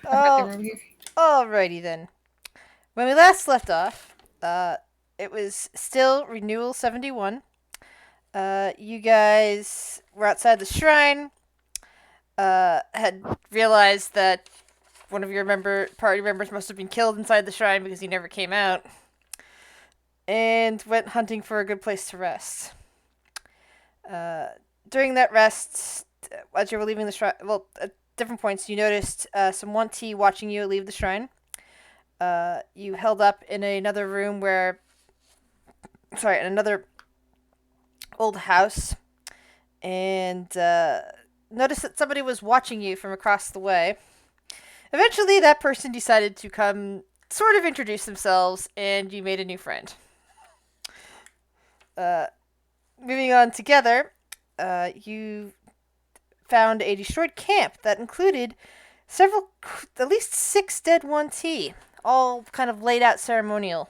Alrighty then. When we last left off, it was still Renewal 71. You guys were outside the shrine, had realized that one of your party members must have been killed inside the shrine because he never came out, and went hunting for a good place to rest. During that rest, as you were leaving the shrine, at different points, you noticed some 1T watching you leave the shrine. You held up in another room in another old house, and noticed that somebody was watching you from across the way. Eventually, that person decided to come sort of introduce themselves, and you made a new friend. Moving on together, you found a destroyed camp that included at least 6 dead 1T, all kind of laid out ceremonial.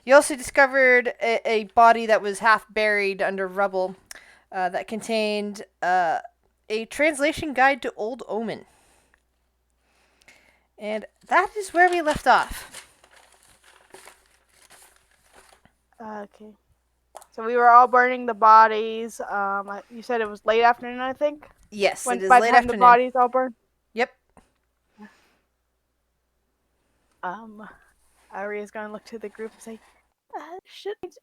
You also discovered a body that was half buried under rubble that contained a translation guide to Old Omen. And that is where we left off. Okay. So we were all burning the bodies. You said it was late afternoon, I think? Yes, it is by late the time afternoon. The bodies all burned? Yep. Aria's going to look to the group and say, should we go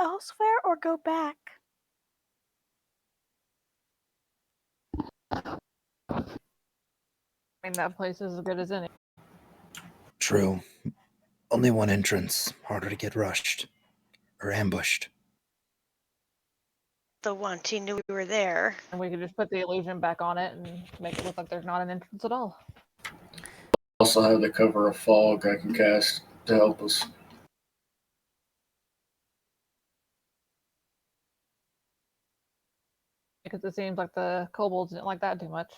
elsewhere or go back? I mean, that place is as good as any. True. Only one entrance. Harder to get rushed. Or ambushed. The 1T knew we were there. And we could just put the illusion back on it and make it look like there's not an entrance at all. Also have the cover of fog I can cast to help us. Because it seems like the kobolds didn't like that too much.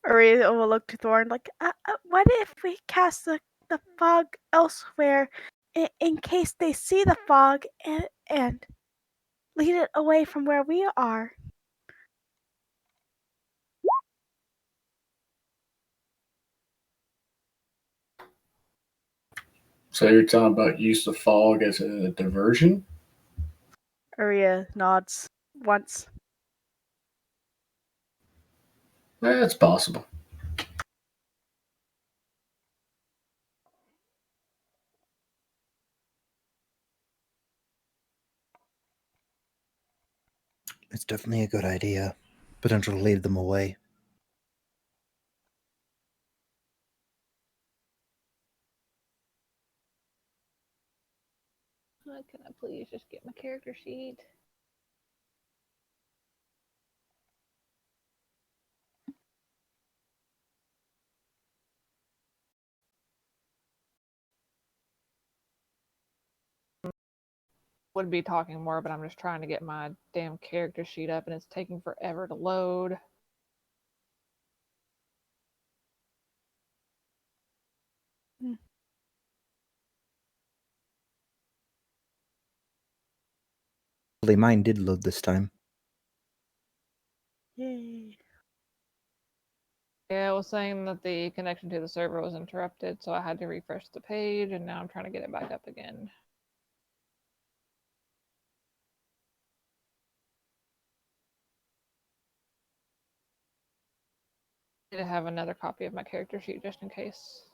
Aria will look to Thorn like, what if we cast the fog elsewhere in case they see the fog and lead it away from where we are? So you're talking about use of fog as a diversion? Aria nods once. That's possible. It's definitely a good idea. Potential to lead them away. Can I please just get my character sheet? Would be talking more, but I'm just trying to get my damn character sheet up and it's taking forever to load. Mine did load this time. Yay. Yeah, it was saying that the connection to the server was interrupted, so I had to refresh the page, and now I'm trying to get it back up again. I need to have another copy of my character sheet just in case.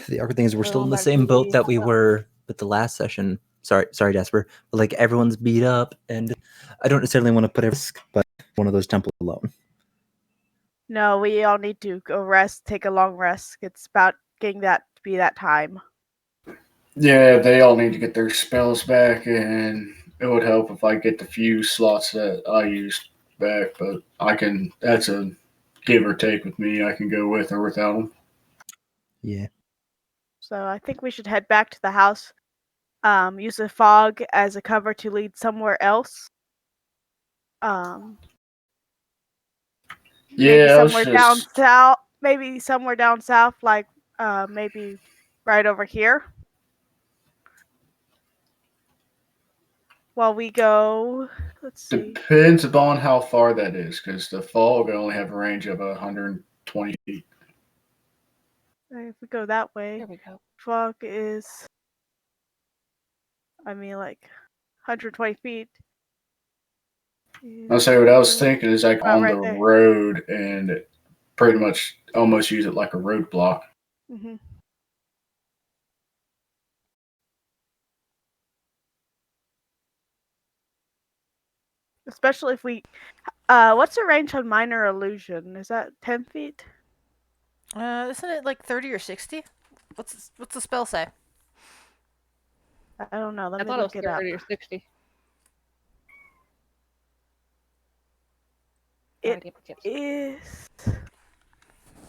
The other thing is we're still in the same boat that we were with the last session. Sorry, Jasper. But like everyone's beat up, and I don't necessarily want to put every risk, but one of those temples alone. No, we all need to go rest, take a long rest. It's about getting that to be that time. Yeah, they all need to get their spells back, and it would help if I get the few slots that I used back, but that's a give or take with me. I can go with or without them. Yeah. So I think we should head back to the house. Use the fog as a cover to lead somewhere else. Maybe Yeah, I was somewhere down just. south. Maybe somewhere down south, like maybe right over here. While we go, let's see. Depends upon how far that is, because the fog only have a range of 120 feet. If we go that way, There we go. fog is, I mean, like 120 feet. I'll say what I was thinking is like About on right the there. road and pretty much almost use it like a roadblock. Mm-hmm. Especially if we, what's the range on minor illusion? Is that 10 feet? Isn't it like 30 or 60? What's the spell say? I don't know. Let I me thought it was look it up. 30 or 60. It is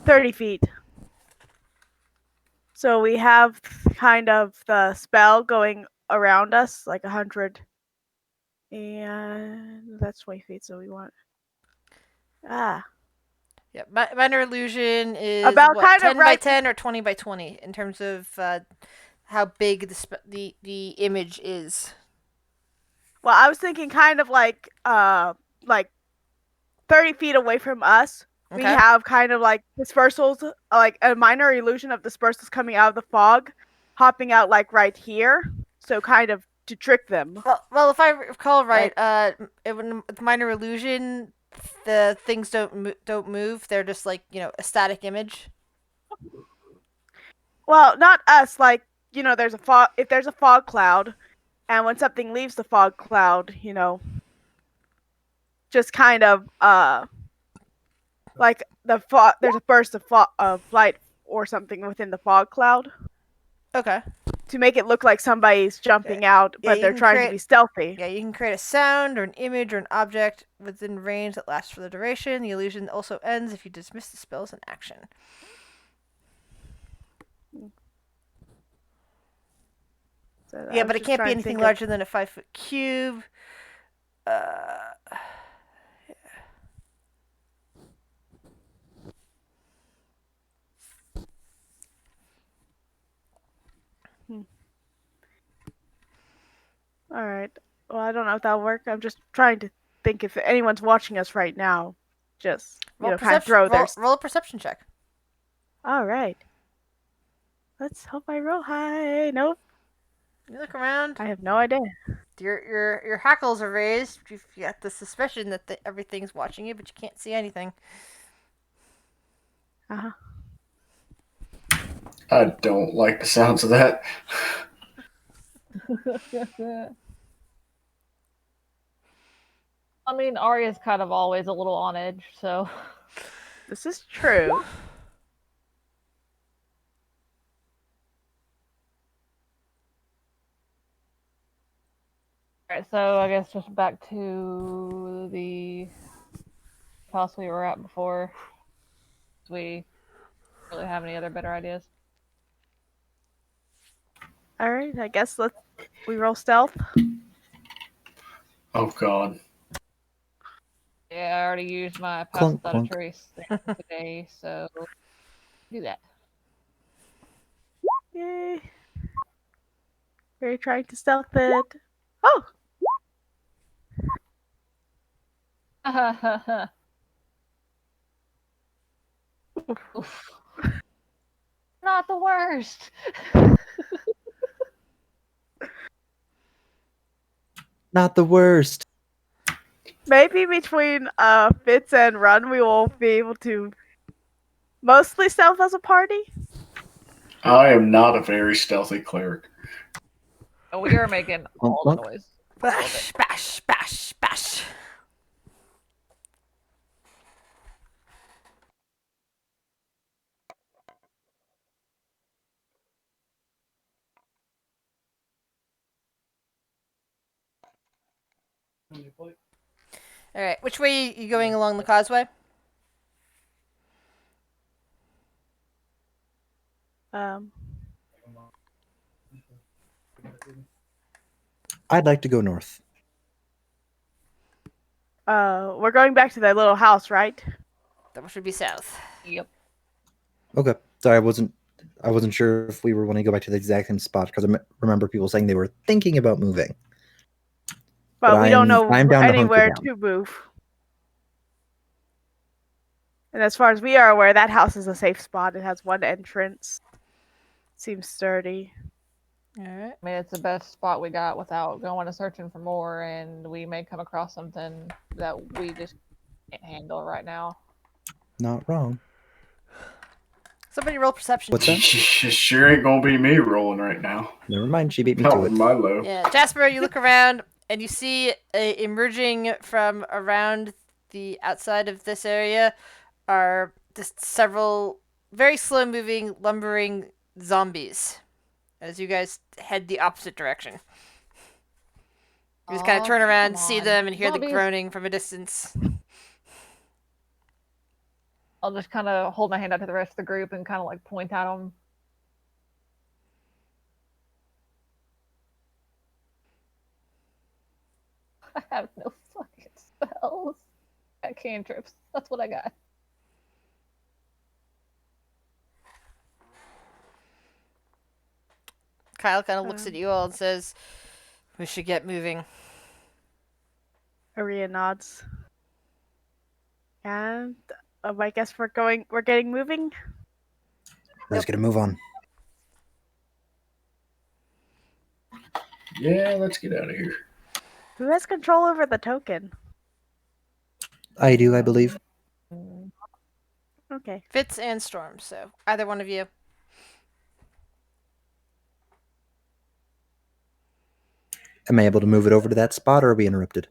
30 feet. So we have kind of the spell going around us, like 100. And that's 20 feet, so we want. Yeah, minor illusion is About what, kind of 10 by right- 10 or 20 by 20 in terms of how big the image is. Well, I was thinking kind of like 30 feet away from us. We Okay. have kind of like dispersals, like a minor illusion of dispersals coming out of the fog, hopping out like right here. So kind of to trick them. Well, if I recall right, with minor illusion, the things don't move. They're just like, a static image. Well, not us. Like, there's a fog. If there's a fog cloud, and when something leaves the fog cloud, just kind of like the fog. There's a burst of light or something within the fog cloud. Okay. To make it look like somebody's jumping out, but they're trying to be stealthy. Yeah, you can create a sound or an image or an object within range that lasts for the duration. The illusion also ends if you dismiss the spell as an action. So Yeah, but it can't be anything larger than a 5-foot cube. All right. Well, I don't know if that'll work. I'm just trying to think if anyone's watching us right now. Just kind of throw their roll a perception check. All right. Let's hope I roll high. Nope. You look around. I have no idea. Your hackles are raised. You got the suspicion that everything's watching you, but you can't see anything. Uh-huh. I don't like the sounds of that. I mean, Arya's kind of always a little on edge, so. This is true. Alright, so I guess just back to the house we were at before. Do we really have any other better ideas? All right. I guess we roll stealth. Oh God. Yeah, I already used my pass Clunk, without a clunk. trace today, so do that. Yay. We're trying to stealth it. Oh! Oof. Not the worst. Not the worst. Maybe between Fitz and Run, we will be able to mostly stealth as a party. I am not a very stealthy cleric. Oh, we are making all the noise. Bash, bash, bash, bash. All right, which way are you going along the causeway? I'd like to go north. We're going back to that little house, right? That should be south. Yep. Okay. Sorry, I wasn't sure if we were going to go back to the exact same spot because I remember people saying they were thinking about moving. But we don't know I'm down to hunker anywhere down. to move. And as far as we are aware, that house is a safe spot. It has one entrance. Seems sturdy. All right. I mean, it's the best spot we got without going and searching for more, and we may come across something that we just can't handle right now. Not wrong. Somebody roll perception. What's that? Sure ain't gonna be me rolling right now. Never mind. She beat me Not to with it. my low. Yeah, Jasper, you look around and you see emerging from around the outside of this area are just several very slow-moving, lumbering zombies as you guys head the opposite direction. You just kind of turn around, see them, and hear the groaning from a distance. I'll just kind of hold my hand out to the rest of the group and kind of like point at them. I have no fucking spells. I got cantrips. That's what I got. Kyle kind of looks at you all and says, "We should get moving." Aria nods. And I guess we're getting moving. Let's get a move on. Yeah, let's get out of here. Who has control over the token? I do, I believe. Okay. Fitz and Storm, so either one of you. Am I able to move it over to that spot, or are we interrupted?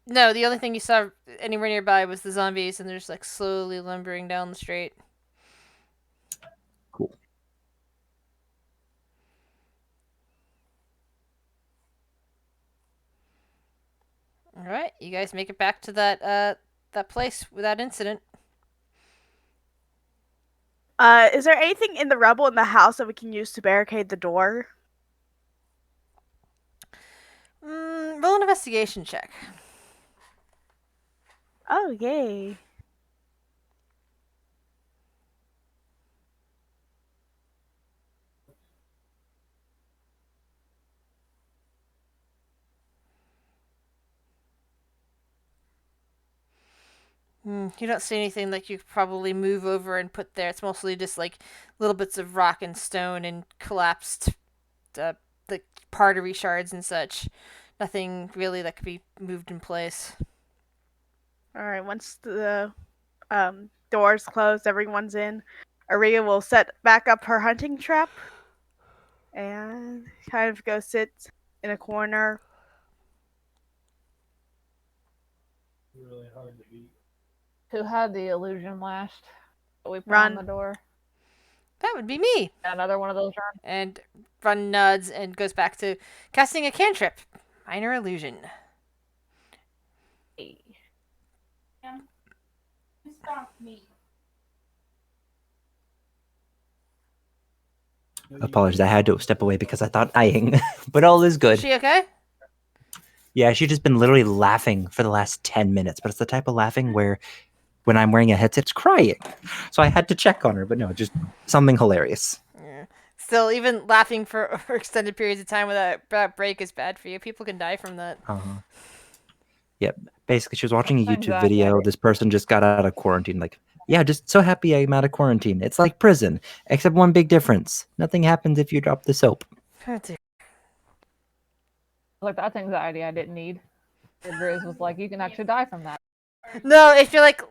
No, the only thing you saw anywhere nearby was the zombies, and they're just like slowly lumbering down the street. Cool. All right, you guys make it back to that place without incident. Is there anything in the rubble in the house that we can use to barricade the door? Roll an investigation check. Oh, yay. You don't see anything that you could probably move over and put there. It's mostly just like little bits of rock and stone and collapsed the pottery shards and such. Nothing really that could be moved in place. Alright, once the doors closed, everyone's in. Aria will set back up her hunting trap and kind of go sit in a corner. Really hard to beat. Who had the illusion last? That we put Run. on the door. That would be me. Another one of those runs. And Run nods and goes back to casting a cantrip. Minor illusion. Hey. Stop me. Apologies, I had to step away because I thought dying, but all is good. Is she okay? Yeah, she's just been literally laughing for the last 10 minutes, but it's the type of laughing where when I'm wearing a headset, it's crying. So I had to check on her, but no, just something hilarious. Yeah. Still, even laughing for extended periods of time without break is bad for you. People can die from that. Uh-huh. Yep. Basically, she was watching a YouTube Exactly. video. This person just got out of quarantine. Like, yeah, just so happy I'm out of quarantine. It's like prison, except one big difference. Nothing happens if you drop the soap. Oh, dear. Like, that's anxiety I didn't need. Grizz was like, you can actually die from that. No, if you're like,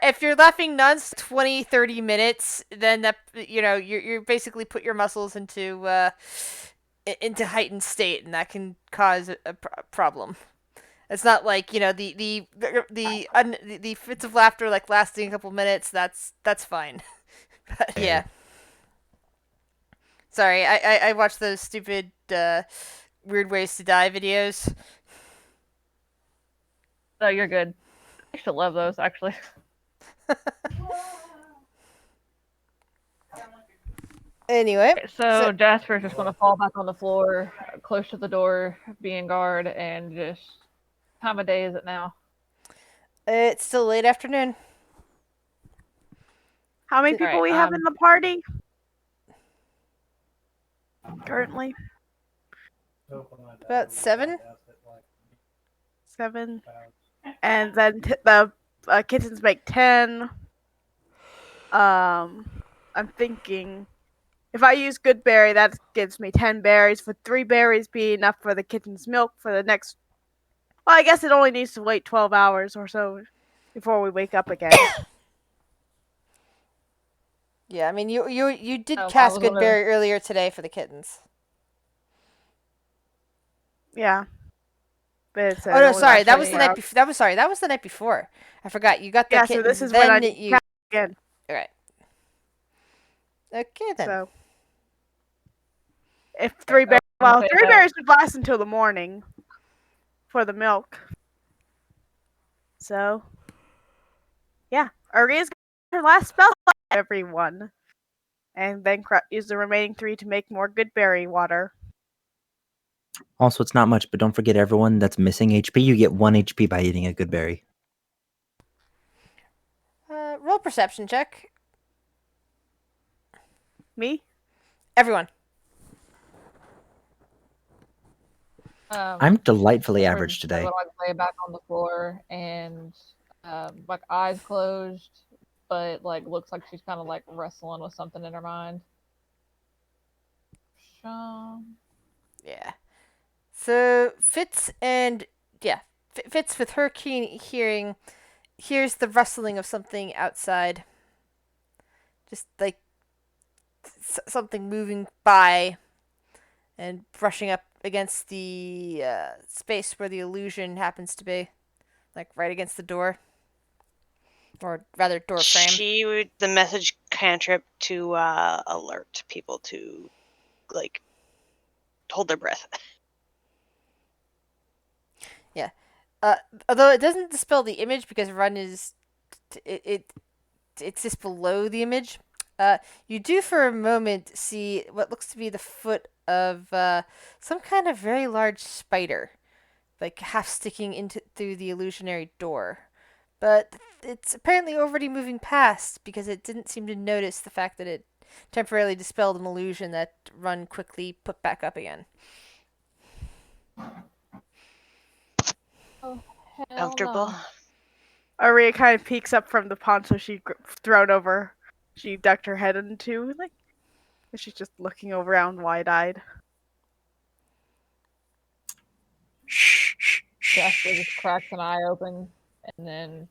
if you're laughing nuns 20, 30 minutes, then that, you're basically put your muscles into heightened state, and that can cause a problem. It's not like, the fits of laughter like lasting a couple minutes. That's fine. But, yeah. Sorry, I watched those stupid weird ways to die videos. No, you're good. I used to love those, actually. Anyway, So Jasper's just going to fall back on the floor, close to the door, being guard, and just... What time of day is it now? It's still late afternoon. How many All people right, we have in the party currently? About 7? 7. And then the kittens make 10. I'm thinking if I use good berry, that gives me 10 berries. Would 3 berries be enough for the kitten's milk for the next? Well, I guess it only needs to wait 12 hours or so before we wake up again. Yeah, I mean, you did I cast was wondering. Goodberry earlier today for the kittens. Yeah. But it says Oh no, only sorry, lasts that was the 24 night hours. before. That was sorry, that was the night before. I forgot. You got the Yeah, so kittens, this is when I then need you. cast again. All right. Okay then. So if 3 I berries, was gonna well, say 3 that- berries would last until the morning for the milk. So yeah, Aria's got her last spell, everyone, and then use the remaining 3 to make more good berry water. Also, it's not much, but don't forget everyone that's missing HP. You get 1 HP by eating a good berry. Roll perception check. Me? Everyone. I'm delightfully Or average today. Everyone like lay back on the floor and like eyes closed, but like looks like she's kind of like wrestling with something in her mind. Yeah. So Fitz and Fitz with her keen hearing hears the rustling of something outside. Just like something moving by and brushing up against the space where the illusion happens to be, like right against the door, or rather door frame. She would the message cantrip to alert people to like hold their breath. Although it doesn't dispel the image because run is it's just below the image. You do for a moment see what looks to be the foot of some kind of very large spider, like half sticking into through the illusionary door. But it's apparently already moving past because it didn't seem to notice the fact that it temporarily dispelled an illusion that Run quickly put back up again. Oh, hell Comfortable. no. Aria kind of peeks up from the poncho she thrown over. She ducked her head into, like, she's just looking around wide-eyed. Shh, shh, shh. Jasper just cracks an eye open and then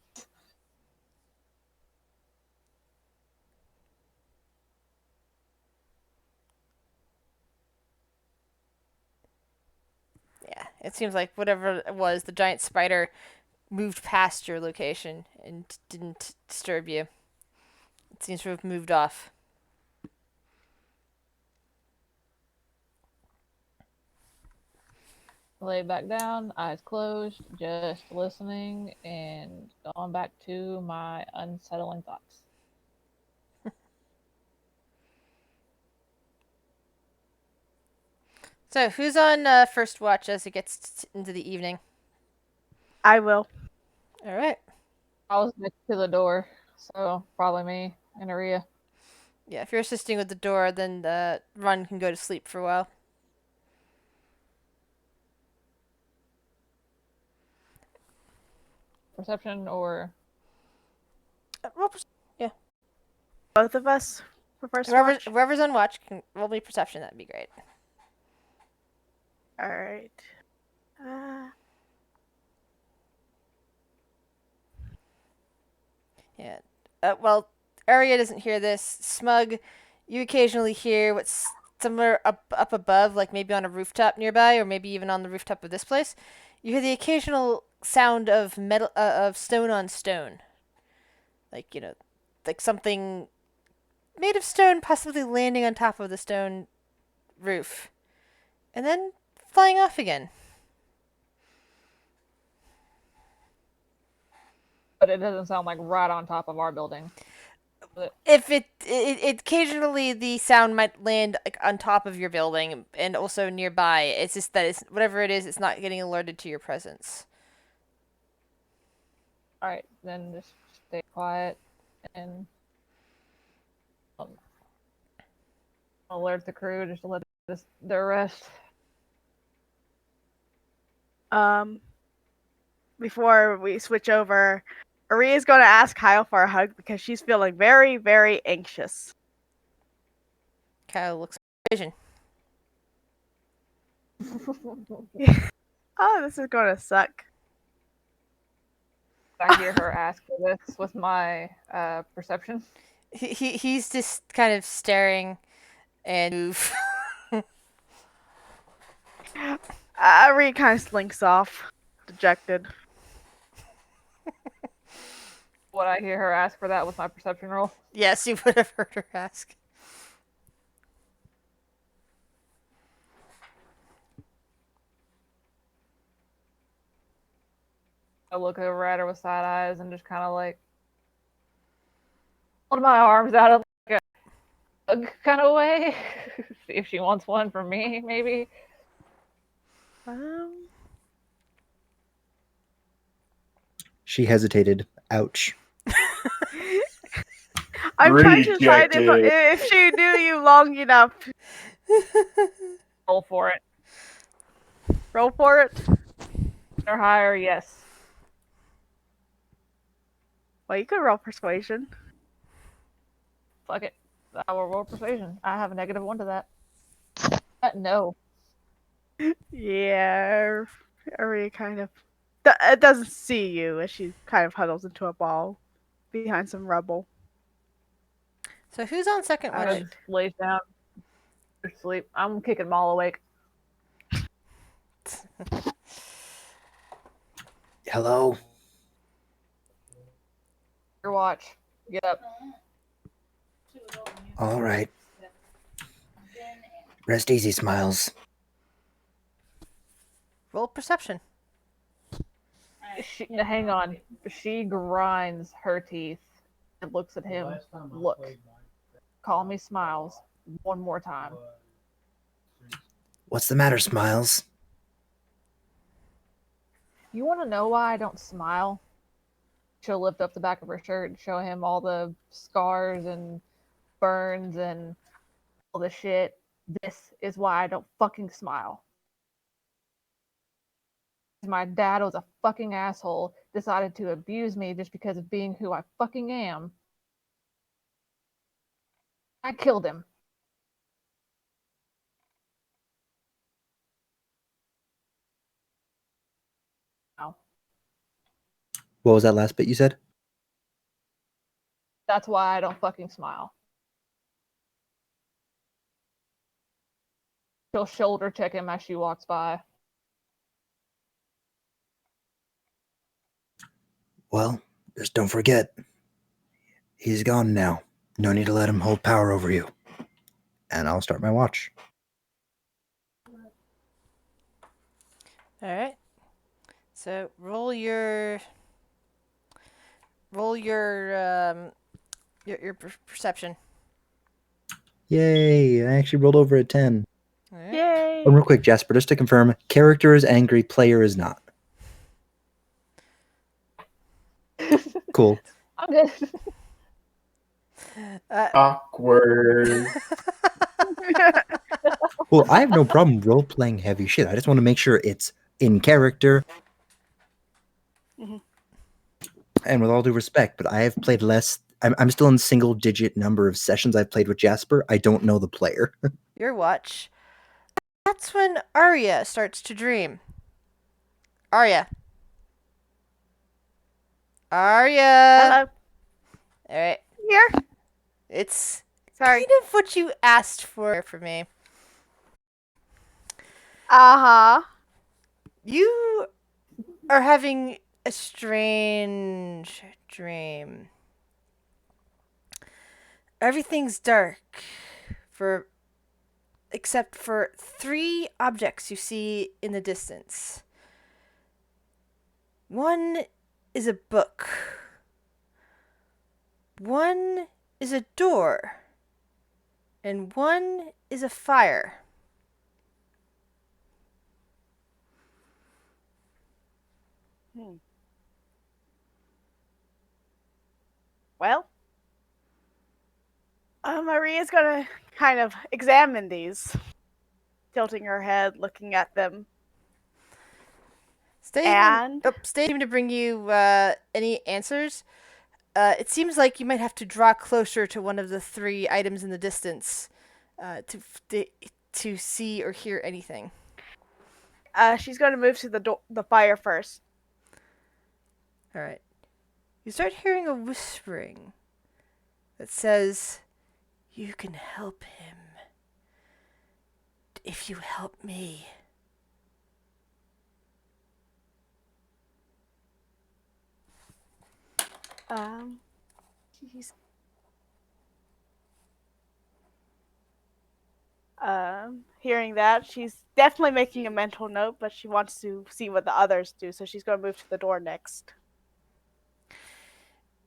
Yeah, it seems like whatever it was, the giant spider moved past your location and didn't disturb you. It seems to have moved off. lay back down, eyes closed, just listening and going back to my unsettling thoughts. So, who's on first watch as it gets into the evening? I will. All right. I was next to the door, so probably me and Aria. Yeah, if you're assisting with the door, then Run can go to sleep for a while. Perception or Roll Both of us for first whoever, watch? whoever's on watch can roll me perception. That'd be great. Alright. Yeah. Well, Arya doesn't hear this. Smug, you occasionally hear what's somewhere up above, like maybe on a rooftop nearby, or maybe even on the rooftop of this place. You hear the occasional sound of metal, of stone on stone. Like like something made of stone, possibly landing on top of the stone roof, and then flying off again. but it doesn't sound like right on top of our building. If it occasionally the sound might land like on top of your building and also nearby. It's just that it's whatever it is, it's not getting alerted to your presence. Alright, then just stay quiet and alert the crew just to let their rest. Before we switch over, Aria's going to ask Kyle for a hug because she's feeling very, very anxious. Kyle looks at vision. Oh, this is going to suck. I hear her ask for this with my perception. He's just kind of staring and move. Aria kind of slinks off, dejected. Would I hear her ask for that with my perception roll? Yes, you would have heard her ask. I look over at her with side eyes and just kind of like hold my arms out of like a hug kind of way. See if she wants one from me, maybe. She hesitated. Ouch. I'm trying to decide Rejected. if she knew you long enough. Roll for it. Roll for it. Or higher, yes. Well, you could roll persuasion. Fuck it. I will roll persuasion. I have a -1 to that. No. Yeah, Aria kind of it doesn't see you as she kind of huddles into a ball behind some rubble. So who's on second watch? I lays down for sleep. I'm kicking them all awake. Hello? Your watch. Get up. All right. Rest easy, Smiles. Roll perception. Hang on. She grinds her teeth and looks at him. Look. Call me Smiles one more time. What's the matter, Smiles? You want to know why I don't smile? She'll lift up the back of her shirt and show him all the scars and burns and all the shit. This is why I don't fucking smile. My dad was a fucking asshole, decided to abuse me just because of being who I fucking am. I killed him. Now, What was that last bit you said? that's why I don't fucking smile. She'll shoulder check him as she walks by. Well, just don't forget. He's gone now. No need to let him hold power over you. And I'll start my watch. All right. So roll your perception. Yay! I actually rolled over a 10. All right. Yay! Oh, real quick, Jasper, just to confirm, character is angry, player is not. Cool. I'm good. Awkward. Well, I have no problem role-playing heavy shit. I just want to make sure it's in character. Mhm. And with all due respect, but I have played less. I'm still in single-digit number of sessions I've played with Jasper. I don't know the player. Your watch. That's when Arya starts to dream. Arya. Arya. Hello. All right. Here. It's Sorry. kind of what you asked for me. Uh-huh. You are having a strange dream. Everything's dark except for 3 objects you see in the distance. One is a book. One is a door. And one is a fire. Well, Maria's gonna kind of examine these, tilting her head, looking at them. And Stay to bring you any answers. It seems like you might have to draw closer to one of the 3 items in the distance to see or hear anything. She's going to move to the fire first. All right. You start hearing a whispering that says, "You can help him if you help me." She's hearing that, she's definitely making a mental note, but she wants to see what the others do, so she's going to move to the door next.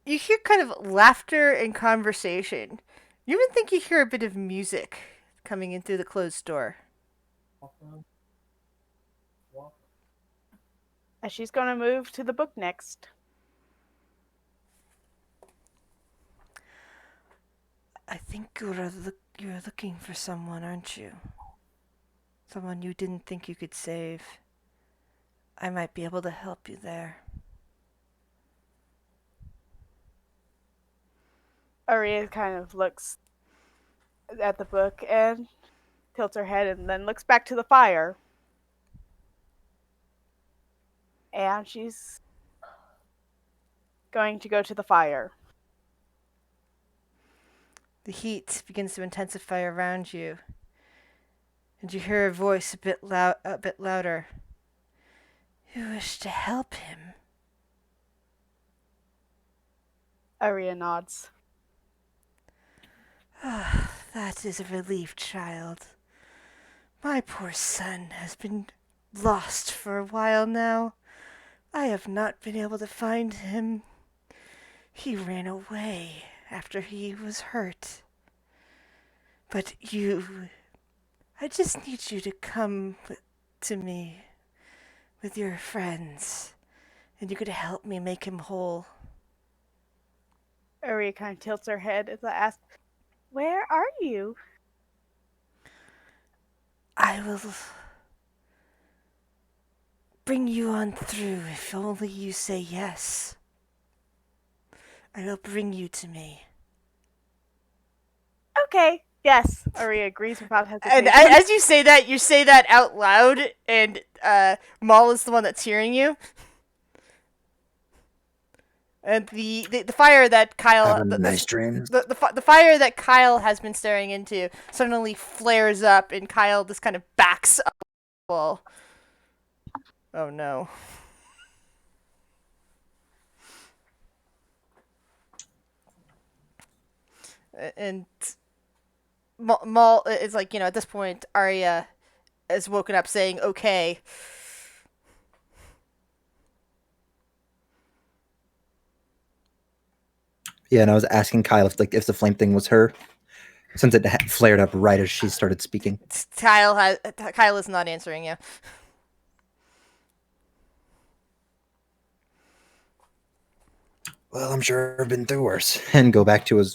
You hear kind of laughter and conversation. You even think you hear a bit of music coming in through the closed door. And she's going to move to the book next. I think you're looking for someone, aren't you? Someone you didn't think you could save. I might be able to help you there. Aria kind of looks at the book and tilts her head and then looks back to the fire. And she's going to go to the fire. The heat begins to intensify around you, and you hear a voice a bit louder. "You wish to help him?" Aria nods. That is a relief, child. My poor son has been lost for a while now. I have not been able to find him. He ran away after he was hurt. But I just need you to come to me with your friends, and you could help me make him whole. Aria kind of tilts her head as I ask, "Where are you?" I will bring you on through if only you say yes. I will bring you to me. Okay, yes, Aria agrees without hesitation. And as you say that out loud, and Maul is the one that's hearing you. And the fire that Kyle, nice dreams. The fire that Kyle has been staring into suddenly flares up, and Kyle just kind of backs up. Well, oh no. And Maul is like, at this point, Arya has woken up saying, "Okay." Yeah, and I was asking Kyle if the flame thing was her, since it flared up right as she started speaking. Kyle is not answering you. Well, I'm sure I've been through worse. And go back to his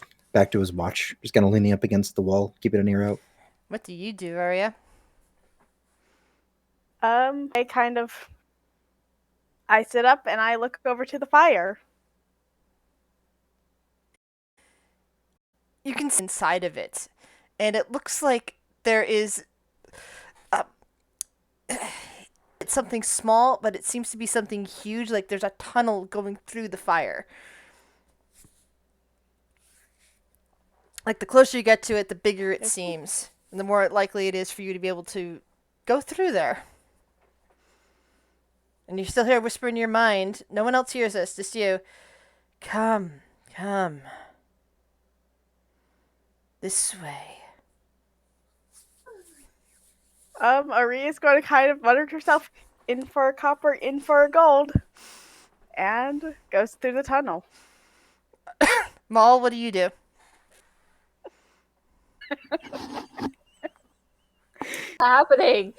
watch, just kind of leaning up against the wall, keeping an ear out. What do you do, Arya? I sit up and I look over to the fire. You can see inside of it, and it looks like there is it's something small, but it seems to be something huge, like there's a tunnel going through the fire. Like, the closer you get to it, the bigger it seems, and the more likely it is for you to be able to go through there. And you still hear a whisper in your mind. No one else hears this, just you. Come. This way. Aria's going to kind of mutter to herself, "In for a copper, in for a gold," and goes through the tunnel. Maul, what do you do? Happening.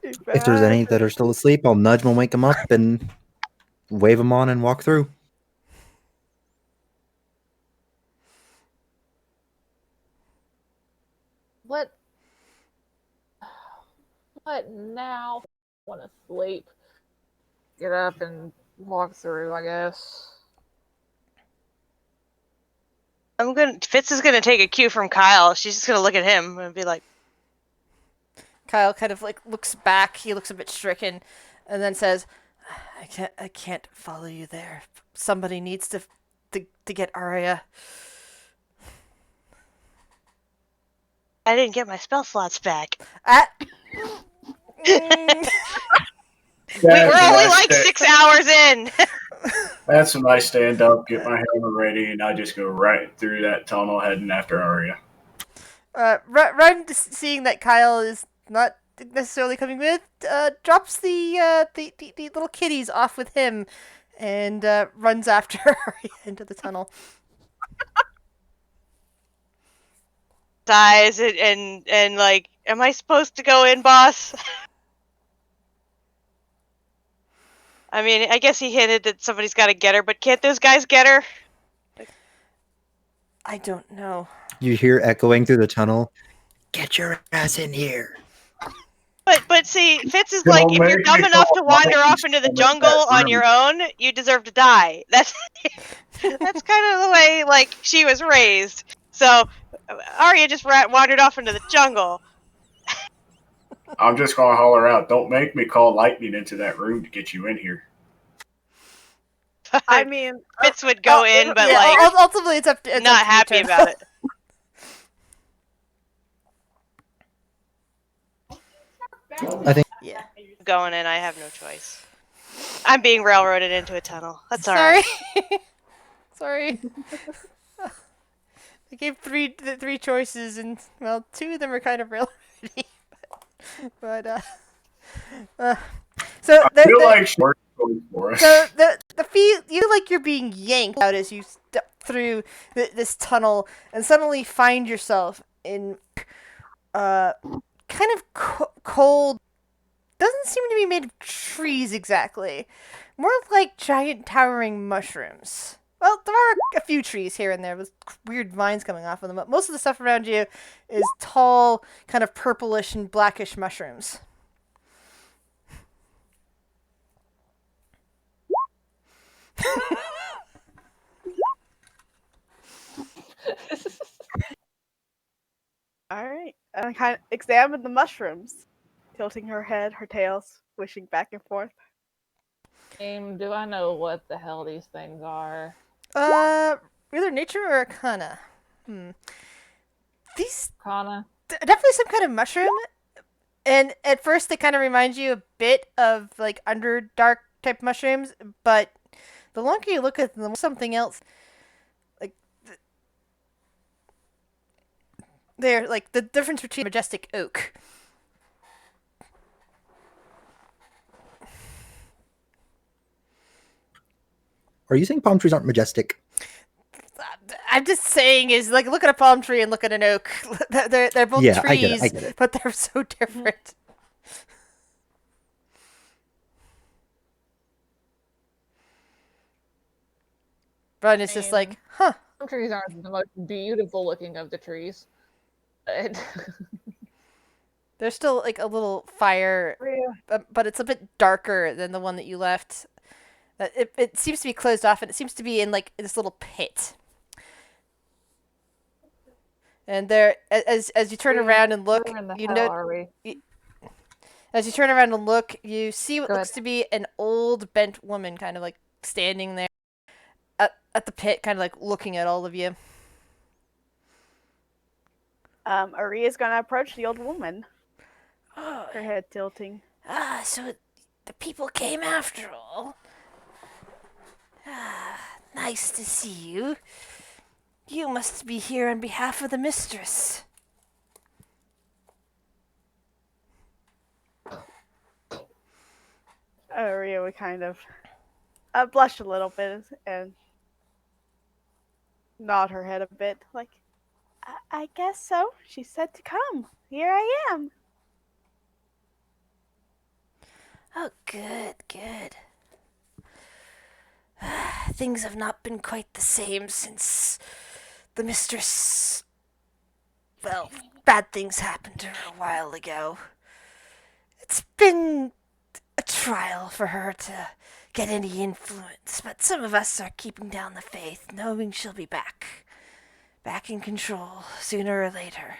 If there's any that are still asleep, I'll nudge them, wake them up, and wave them on and walk through. What now? I want to sleep. Get up and walk through, I guess. Fitz is gonna take a cue from Kyle. She's just gonna look at him and be like, Kyle kind of like looks back. He looks a bit stricken, and then says, I can't follow you there. Somebody needs to get Arya." I didn't get my spell slots back. Mm. We're only like 6 hours in. That's when I stand up, get my hammer ready, and I just go right through that tunnel heading after Arya. Run, seeing that Kyle is not necessarily coming with, drops the little kitties off with him, and runs after Arya into the tunnel. Sighs and like, am I supposed to go in, boss? I mean, I guess he hinted that somebody's got to get her, but can't those guys get her? I don't know. You hear echoing through the tunnel, "Get your ass in here." But see, Fitz is Don't like, if you're make dumb me enough to call wander Mike off into the and jungle that on room. your own, you deserve to die. That's that's kind of the way like she was raised. So Arya just wandered off into the jungle. I'm just gonna holler out, "Don't make me call lightning into that room to get you in here." I mean, Fitz would go in, but yeah, like ultimately it's up to not you, happy Turtle. about it. I think Yeah. Going in, I have no choice. I'm being railroaded into a tunnel. That's all Sorry. right. Sorry. I gave three choices, and well, two of them are kind of railroady. But so I feel like she's working for us. So the feel you feel like you're being yanked out as you step through this tunnel, and suddenly find yourself in kind of cold. Doesn't seem to be made of trees exactly, more like giant towering mushrooms. Well, there are a few trees here and there with weird vines coming off of them, but most of the stuff around you is tall, kind of purplish and blackish mushrooms. all right. And I kind of examine the mushrooms, tilting her head, her tail, swishing back and forth. Do I know what the hell these things are? Either nature or arcana. These Kana? definitely some kind of mushroom, and at first they kind of remind you a bit of like underdark type mushrooms, but the longer you look at them, something else. Like they're like the difference between majestic oak. Are you saying palm trees aren't majestic? I'm just saying is like look at a palm tree and look at an oak. They're both Yeah, trees, I get it. but they're so different. Brian is just like, huh. Some trees aren't the most beautiful looking of the trees. But There's still like a little fire, but it's a bit darker than the one that you left. It seems to be closed off, and it seems to be in like this little pit. And there, as you turn around and look, where in the you hell know, are we? as you turn around and look, you see what Go looks ahead. to be an old bent woman, kind of like standing there at the pit, kind of like looking at all of you. Aria's gonna approach the old woman, her head tilting. So the people came after all. Nice to see you. You must be here on behalf of the mistress. Aria would kind of blush a little bit and nod her head a bit, like, I guess so. She said to come. Here I am. Oh, good, good. Things have not been quite the same since the mistress. Well, bad things happened to her a while ago. It's been a trial for her to get any influence, but some of us are keeping down the faith, knowing she'll be back in control sooner or later.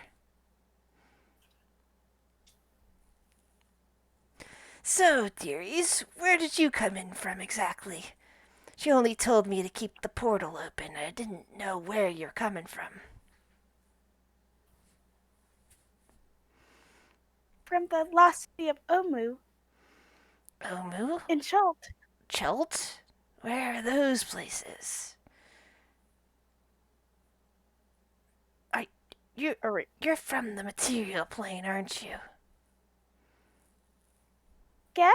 So, dearies, where did you come in from exactly? She only told me to keep the portal open. I didn't know where you're coming from. From the lost city of Omu Omu? in Schult. Chelt? Where are those places? You're from the material plane, aren't you? Yeah?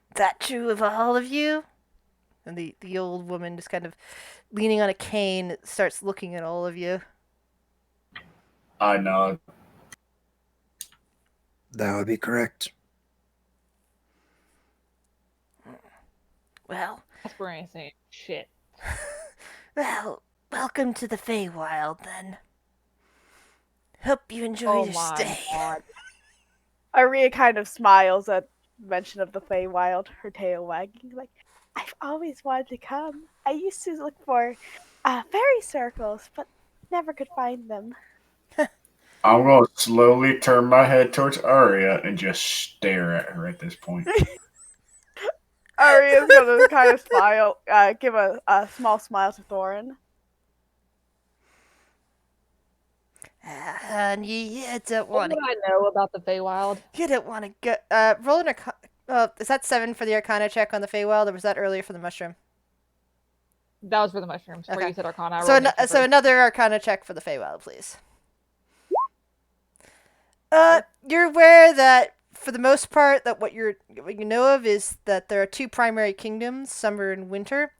Is that true of all of you? And the old woman, just kind of leaning on a cane, starts looking at all of you. I nod. That would be correct. Well, Jasper ain't saying shit. well, welcome to the Feywild, then. Hope you enjoy your stay. God. Aria kind of smiles at mention of the Feywild, her tail wagging. Like, I've always wanted to come. I used to look for fairy circles, but never could find them. I'm going to slowly turn my head towards Arya and just stare at her at this point. Aria's gonna kind of smile, give a small smile to Thorin. And you don't What want would to. I know about the Feywild? You don't want to go. Roll an is that 7 for the Arcana check on the Feywild, or was that earlier for the mushroom? That was for the mushrooms. Where Okay. you said Arcana. I So, rolled nature so first. another Arcana check for the Feywild, please. You're aware that for the most part, that what you know of is that there are two primary kingdoms, summer and winter.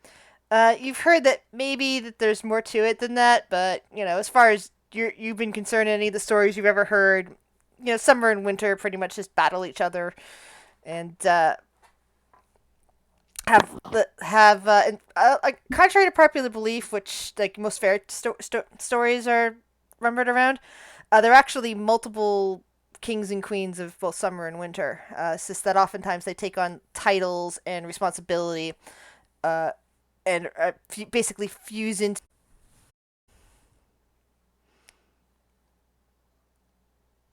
You've heard that maybe that there's more to it than that, but as far as you've been concerned in any of the stories you've ever heard, summer and winter pretty much just battle each other, and like contrary to popular belief, which like most fairy stories are rumoured around, there are actually multiple kings and queens of both summer and winter. It's just that oftentimes they take on titles and responsibility, and basically fuse into.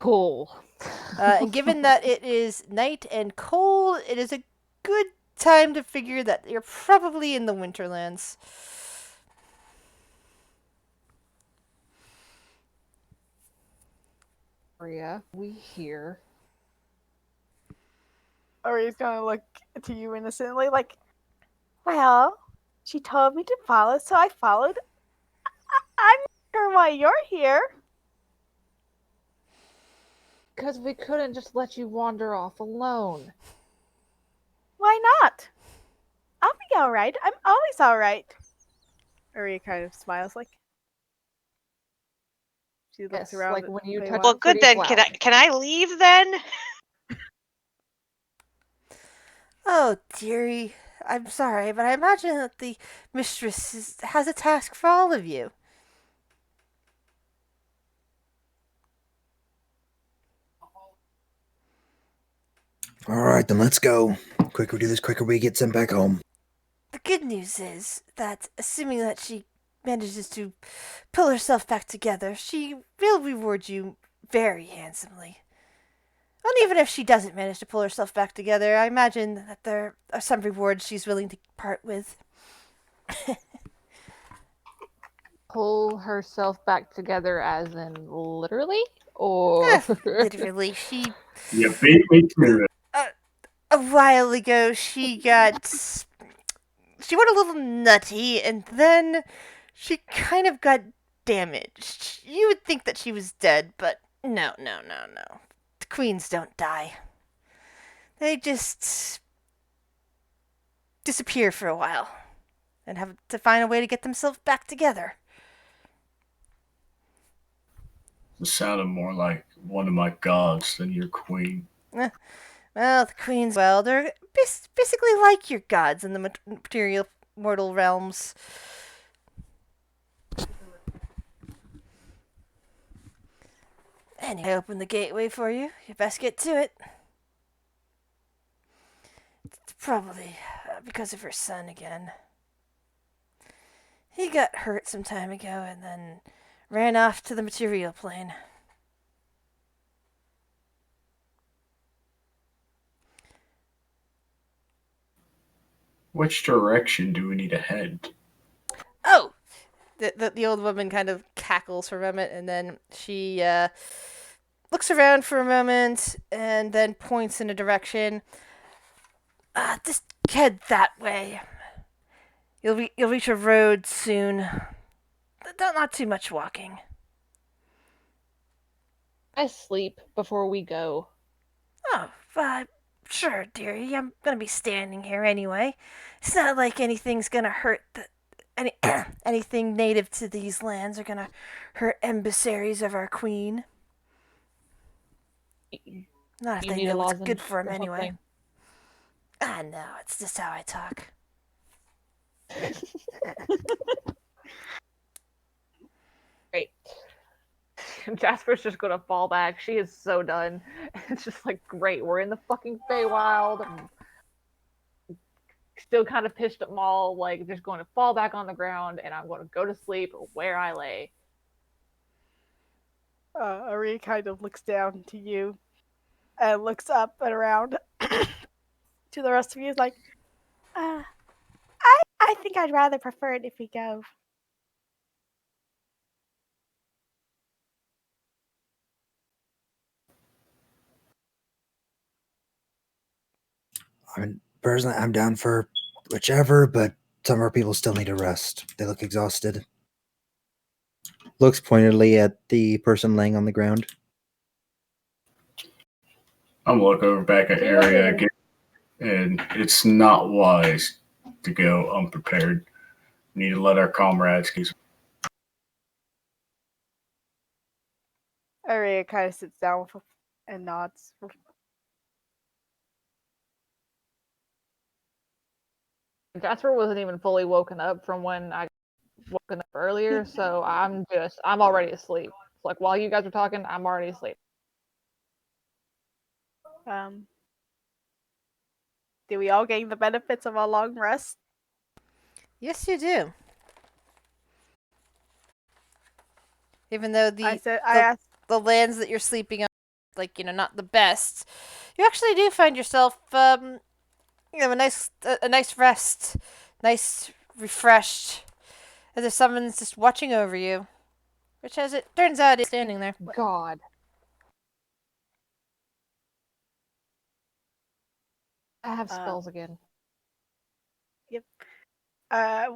Cool. And given that it is night and cold, it is a good time to figure that you're probably in the Winterlands. Maria, we here. Aria's gonna look to you innocently, like, well, she told me to follow, so I followed. I'm not sure why you're here. Because we couldn't just let you wander off alone. Why not? I'll be alright. I'm always alright. Aria kind of smiles, like. She looks Yes, around. like when you Feywild. touch Well, good pretty then. flower. Can I leave then? Oh, dearie, I'm sorry, but I imagine that the mistress has a task for all of you. All right, then let's go. Quicker we do this, quicker we get sent back home. The good news is that, assuming that she manages to pull herself back together, she will reward you very handsomely. And even if she doesn't manage to pull herself back together, I imagine that there are some rewards she's willing to part with. Pull herself back together as in literally? Or Literally, she You beat me to it. a while ago she went a little nutty, and then she kind of got damaged. You would think that she was dead, but no. The queens don't die. They just disappear for a while and have to find a way to get themselves back together. It sounded more like one of my gods than your queen. Well, the queens, they're basically like your gods in the material mortal realms. Anyway, I open the gateway for you. You best get to it. It's probably because of her son again. He got hurt some time ago and then ran off to the material plane. Which direction do we need to head? Oh! The old woman kind of cackles for a moment, and then she looks around for a moment and then points in a direction. Just head that way. You'll reach a road soon. Not too much walking. I sleep before we go. Oh, sure, dearie. I'm gonna be standing here anyway. It's not like anything's gonna hurt anything native to these lands are gonna hurt emissaries of our queen. Not if You they need a know what's lozenge good for them or anyway. something. No, it's just how I talk. Great. Jasper's just gonna fall back. She is so done. It's just like, great, we're in the fucking Feywild. I'm still kind of pissed at Maul, like, just going to fall back on the ground, and I'm going to go to sleep where I lay. Ari kind of looks down to you and looks up and around to the rest of you. Is like, I think I'd rather prefer it if we go. I mean, personally, I'm down for whichever, but some of our people still need a rest. They look exhausted. Looks pointedly at the person laying on the ground. I'm gonna look over back at Area again, and it's not wise to go unprepared. We need to let our comrades get. Ari kind of sits down and nods. Jasper wasn't even fully woken up from when I woken up earlier, so I'm already asleep. Like, while you guys are talking, I'm already asleep. Do we all gain the benefits of a long rest? Yes, you do. Even though I asked. the lands that you're sleeping on, like, not the best, you actually do find yourself, a nice rest, nice refreshed, as if someone's just watching over you, which, as it turns out, is standing there. God. I have spells again. Yep.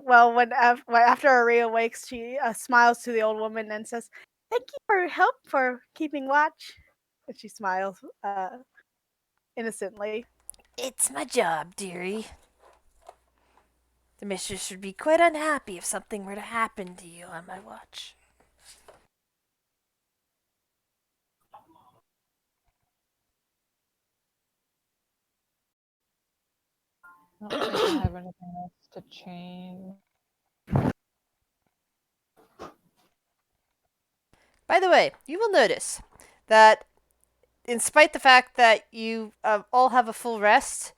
Well, when after Ari awakes, she smiles to the old woman and says, "Thank you for your help for keeping watch." And she smiles innocently. It's my job, dearie. The mistress would be quite unhappy if something were to happen to you on my watch. I don't think I have anything else to change. By the way, you will notice that, in spite the fact that you all have a full rest,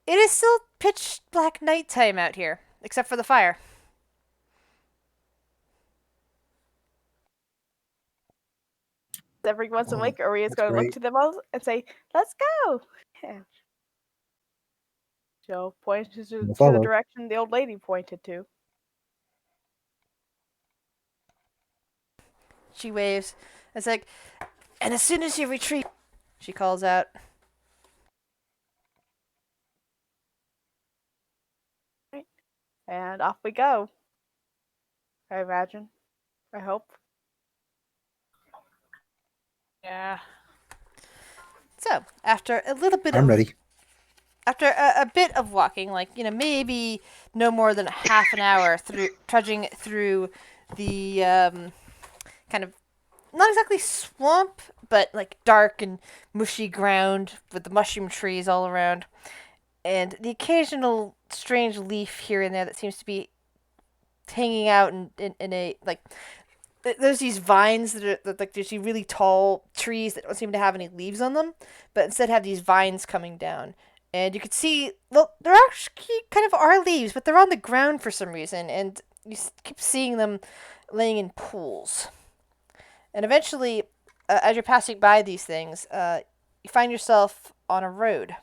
it is still pitch black nighttime out here, except for the fire. Everyone's awake. Ari is that's going to great. look to them all and say, "Let's go." And she'll point to the follow. direction the old lady pointed to. She waves. It's like, and as soon as you retreat, she calls out. And off we go. I imagine. I hope. Yeah. So, after a little bit I'm of ready. after a bit of walking, like, maybe no more than half an hour trudging through the kind of not exactly swamp, but like dark and mushy ground with the mushroom trees all around, and the occasional strange leaf here and there that seems to be hanging out in a, like, there's these vines that like there's these really tall trees that don't seem to have any leaves on them, but instead have these vines coming down. And you could see, well, there actually kind of are leaves, but they're on the ground for some reason, and you keep seeing them laying in pools. And eventually, as you're passing by these things, you find yourself on a road.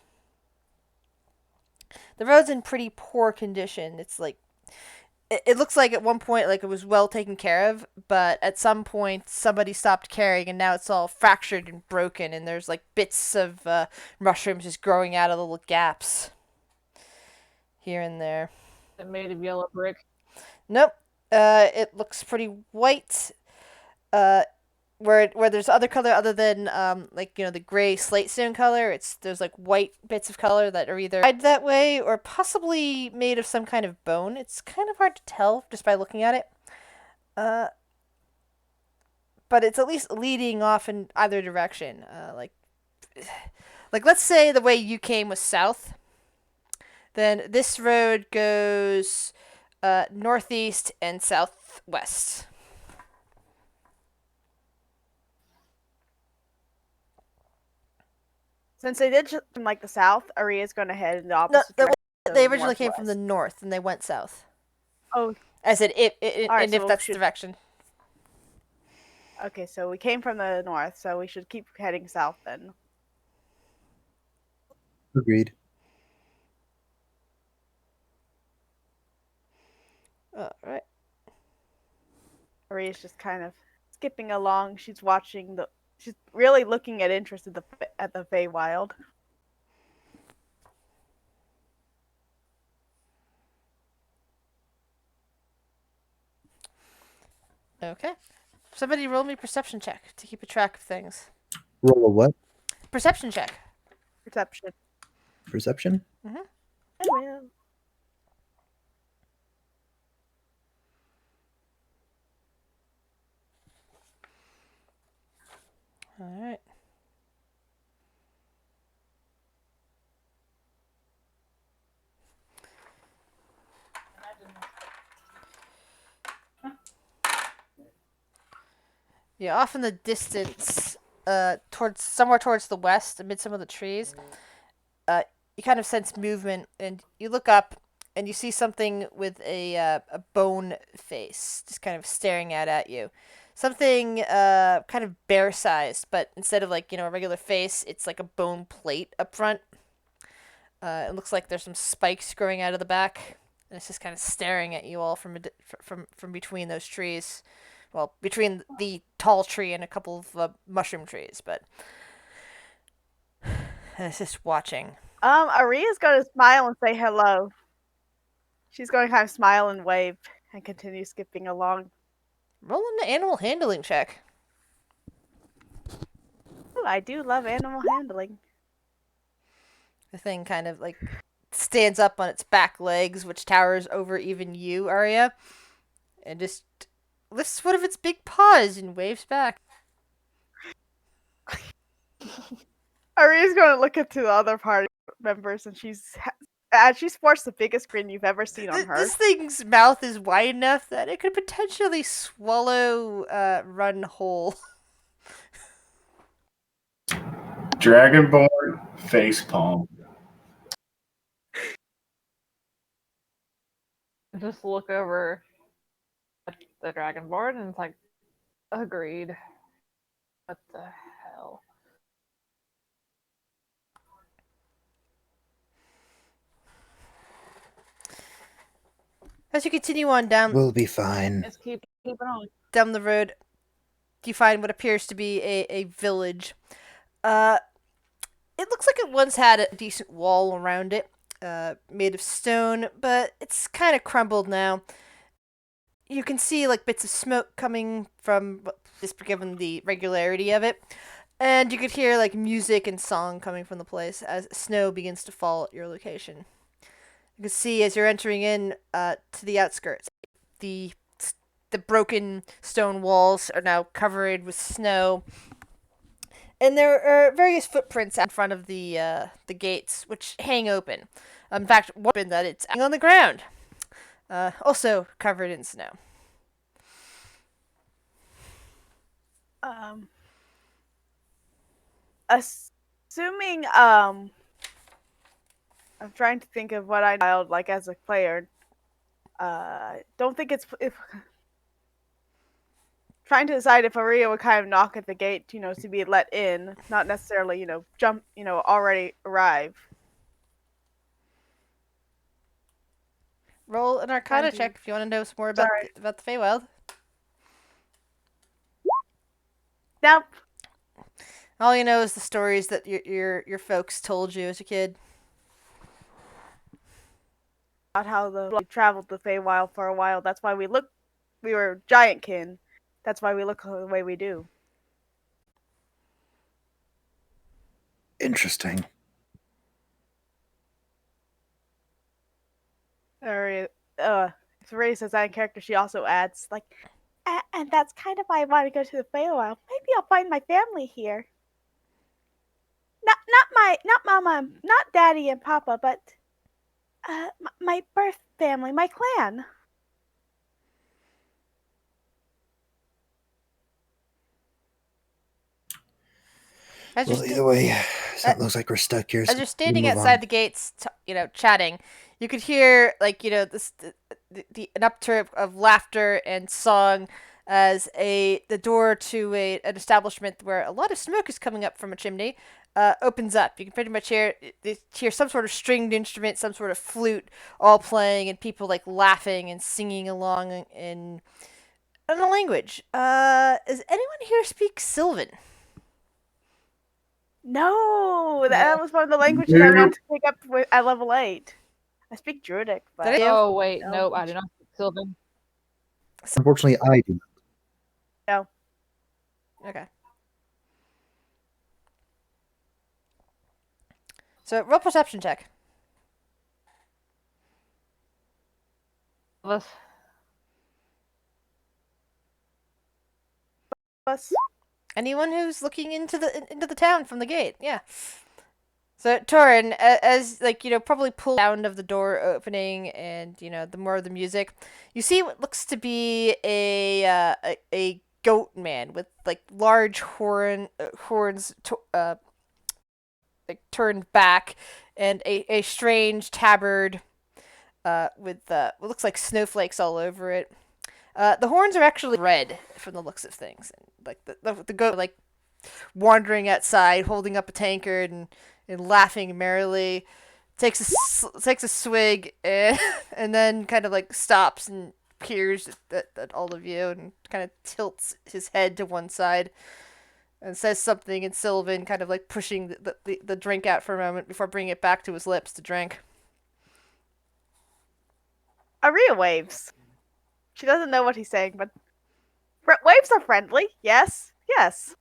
The road's in pretty poor condition. It's like it looks like at one point like it was well taken care of, but at some point somebody stopped caring, and now it's all fractured and broken, and there's like bits of mushrooms just growing out of little gaps here and there. It made of yellow brick. Nope. It looks pretty white. Where there's other color other than like the gray slate stone color, there's like white bits of color that are either dyed that way or possibly made of some kind of bone. It's kind of hard to tell just by looking at it. But it's at least leading off in either direction. Like let's say the way you came was south, then this road goes northeast and southwest. Since they did from like the south, Aria's going to head in the opposite direction. They originally came from the north and they went south. Oh. I said Right, and so if that's the direction. Okay, so we came from the north, so we should keep heading south then. Agreed. Alright. Aria's just kind of skipping along. She's watching She's really looking at interest at the Feywild. Okay. Somebody roll me perception check to keep a track of things. Roll a what? Perception check. Perception. Perception? Mm-hmm. I will. Alright. Yeah, off in the distance, somewhere towards the west, amid some of the trees, you kind of sense movement, and you look up, and you see something with a bone face, just kind of staring at you. Something kind of bear-sized, but instead of like a regular face, it's like a bone plate up front. It looks like there's some spikes growing out of the back, and it's just kind of staring at you all from between those trees. Well, between the tall tree and a couple of mushroom trees, but it's just watching. Aria's going to smile and say hello. She's going to kind of smile and wave and continue skipping along. Roll an animal handling check. Ooh, I do love animal handling. The thing kind of like stands up on its back legs, which towers over even you, Arya, and just lifts one of its big paws and waves back. Aria's going to look into the other party members, and she's forced the biggest grin you've ever seen on her. This thing's mouth is wide enough that it could potentially swallow Run whole. Dragonborn facepalm. Just look over at the Dragonborn and it's like, agreed. What the hell? As you continue on down, We'll be fine. Just keep on. down the road, you find what appears to be a village. It looks like it once had a decent wall around it, made of stone, but it's kind of crumbled now. You can see like bits of smoke coming from, just given the regularity of it, and you could hear like music and song coming from the place as snow begins to fall at your location. You can see as you're entering in to the outskirts, the broken stone walls are now covered with snow, and there are various footprints in front of the gates, which hang open. In fact, one open that it's hanging on the ground, also covered in snow. Assuming I'm trying to think of what I dialed like as a player. Don't think it's if trying to decide if Aria would kind of knock at the gate, to be let in, not necessarily, jump, already arrive. Roll an Arcana to- check if you want to know some more about Sorry. about the Feywild. Nope. All you know is the stories that your folks told you as a kid. About how we traveled the Feywild for a while. That's why we were giant kin. That's why we look the way we do. Interesting. Or, if Ray says that in character, she also adds, like, and that's kind of why I want to go to the Feywild. Maybe I'll find my family here. Not Mama, not Daddy and Papa, but my birth family, my clan. Well, either way, it looks like we're stuck here. As you're standing outside the gates, chatting, you could hear this an upturn of laughter and song as the door to an establishment where a lot of smoke is coming up from a chimney opens up. You can pretty much hear some sort of stringed instrument, some sort of flute, all playing, and people laughing and singing along in a language. Does anyone here speak Sylvan? No, that was one of the languages I wanted to pick up at level 8. I speak Druidic, but Oh wait, nope, I do not speak Sylvan. Unfortunately, I do. No. Okay. So roll perception check. Us. Anyone who's looking into the town from the gate, yeah. So Torin, as probably pull sound of the door opening and the more of the music, you see what looks to be a goat man with large horns turned back, and a strange tabard with what looks like snowflakes all over it. The horns are actually red from the looks of things. The goat wandering outside, holding up a tankard and laughing merrily, takes a swig and then kind of stops and peers at all of you and kind of tilts his head to one side and says something in Sylvan, kind of pushing the drink out for a moment before bringing it back to his lips to drink. Aria waves. She doesn't know what he's saying, but waves are friendly. Yes. Yes.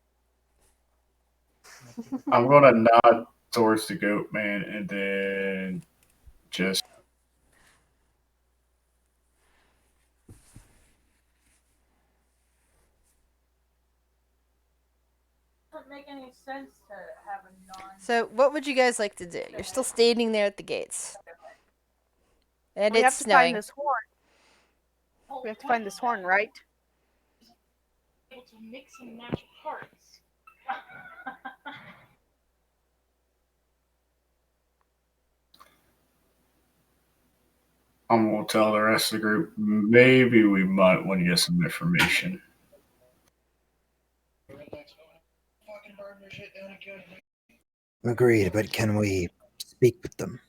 I'm gonna nod towards the goat man and then just Doesn't make any sense to have a non. So, what would you guys like to do? You're still standing there at the gates, and We it's have to snowing. find this horn. We have to find this horn, right? Able to mix and match parts. I'm gonna tell the rest of the group maybe we might want to get some information. Agreed, but can we speak with them?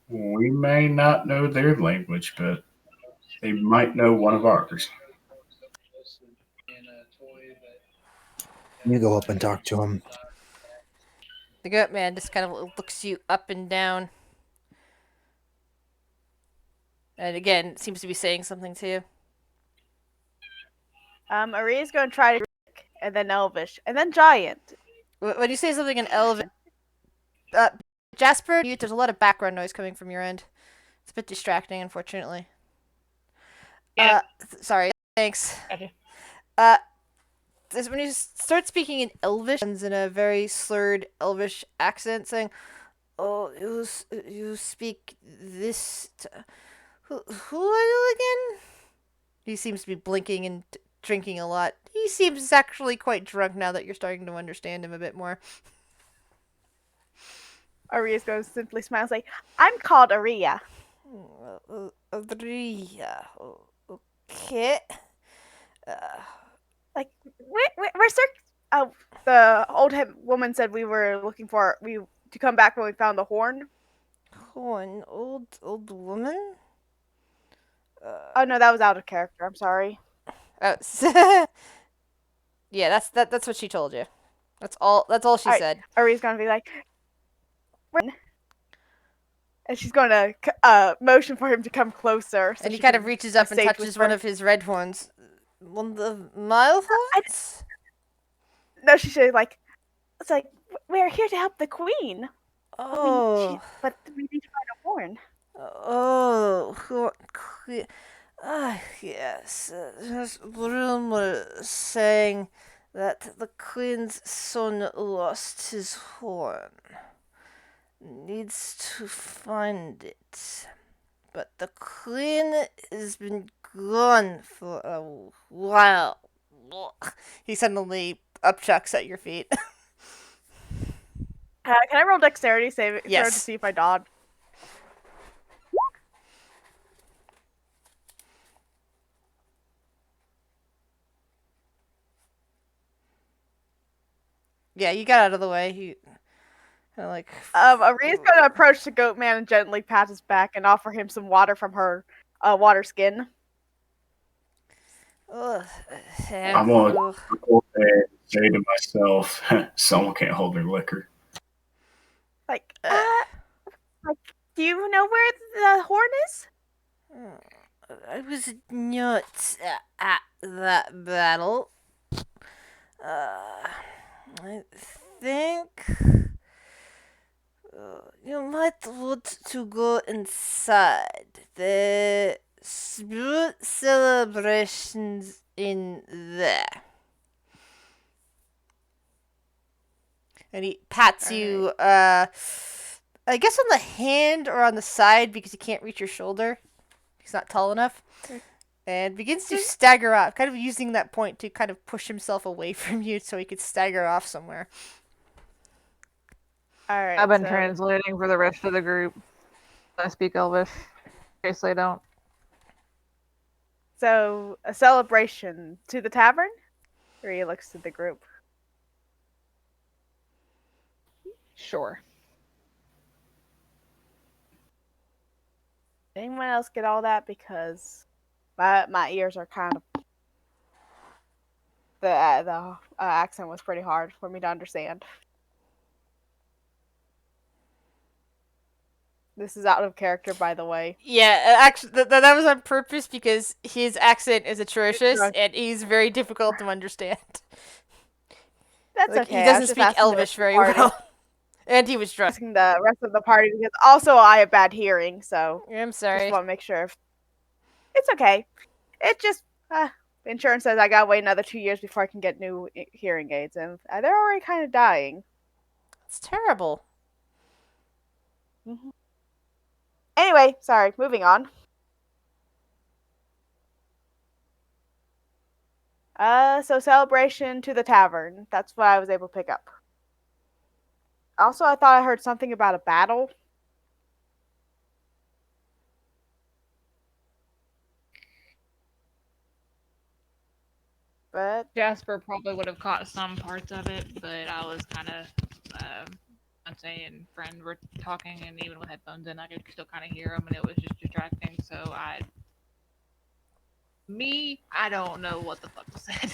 We may not know their language, but they might know one of ours. You go up and talk to him. The goat man just kind of looks you up and down, and again seems to be saying something to you. Aria's going to try to and then Elvish, and then Giant. When you say something in Elven, Jasper, there's a lot of background noise coming from your end. It's a bit distracting, unfortunately. Yeah. Sorry. Thanks. Gotcha. When you start speaking in Elvish, in a very slurred Elvish accent, saying, "Oh, you speak this? Who are you again? He seems to be blinking and drinking a lot. He seems actually quite drunk now that you're starting to understand him a bit more. Aria's going to simply smile and say, I'm called Aria. Adria. Okay. Like, we're the old woman said we were looking for to come back when we found the horn. Oh, an old woman? Oh no, that was out of character. I'm sorry. Yeah, that's what she told you. That's all she Alright, said. Aria's gonna be like, and she's gonna motion for him to come closer. So And he she kind of can reaches up and sage touches whisper. one of his red horns. One of the mile horns? No, she said like, it's like we're here to help the queen. Oh. But we need to find a horn. Oh. Yes. There's rumors saying that the queen's son lost his horn. Needs to find it. But the queen has been gone for a while. He suddenly upchucks at your feet. Can I roll dexterity save Yes. to see if I dodge? Yeah, you got out of the way. He kind of like. Aria's gonna approach the goat man and gently pat his back and offer him some water from her water skin. Ugh. I'm gonna go ahead and say to myself, someone can't hold their liquor. Like, do you know where the horn is? I was not at that battle. I think you might want to go inside. The spirit celebrations in there. And he pats you, I guess on the hand or on the side because he can't reach your shoulder. He's not tall enough. And begins to stagger off, kind of using that point to kind of push himself away from you so he could stagger off somewhere. Alright. I've been translating for the rest of the group. I speak Elvish, in case they don't. So, a celebration to the tavern? Aria looks to the group. Sure. Anyone else get all that? Because my ears are kind of the accent was pretty hard for me to understand. This is out of character, by the way. Yeah, actually, that was on purpose because his accent is atrocious drunk. and he's very difficult to understand. That's Like, okay. he I was doesn't just speak asking the Elvish rest of the very party. well. And he was drunk. Asking the rest of the party because also I have bad hearing, so I'm just sorry. want to make sure. It's okay. It just insurance says I gotta wait another 2 years before I can get new hearing aids, and they're already kind of dying. It's terrible. Mm-hmm. Anyway, sorry. Moving on. So celebration to the tavern. That's what I was able to pick up. Also, I thought I heard something about a battle. But Jasper probably would have caught some parts of it, but I was kind of, Dante and friend were talking, and even with headphones in, I could still kind of hear them, and it was just distracting. So I don't know what the fuck was said.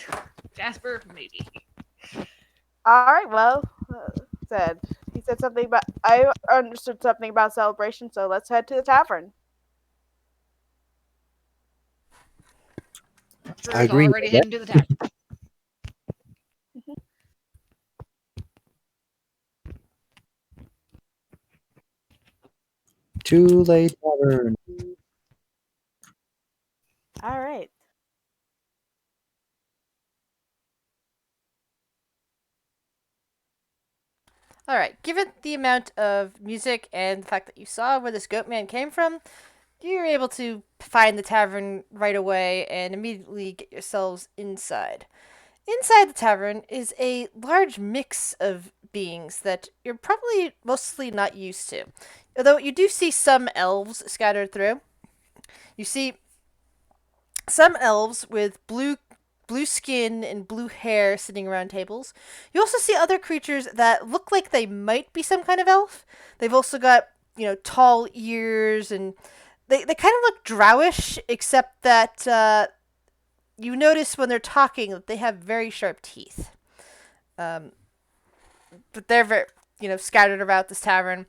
Jasper, maybe. all right, well, he said something about. I understood something about celebration, so let's head to the tavern. Jasper's I agree. already heading to the tavern. Too late, tavern. All right. Alright, given the amount of music and the fact that you saw where this goat man came from, you're able to find the tavern right away and immediately get yourselves inside. Inside the tavern is a large mix of beings that you're probably mostly not used to. Although you do see some elves scattered through. You see some elves with blue skin and blue hair sitting around tables. You also see other creatures that look like they might be some kind of elf. They've also got, tall ears, and they kind of look drowish, except that you notice when they're talking that they have very sharp teeth. But they're very, scattered about this tavern.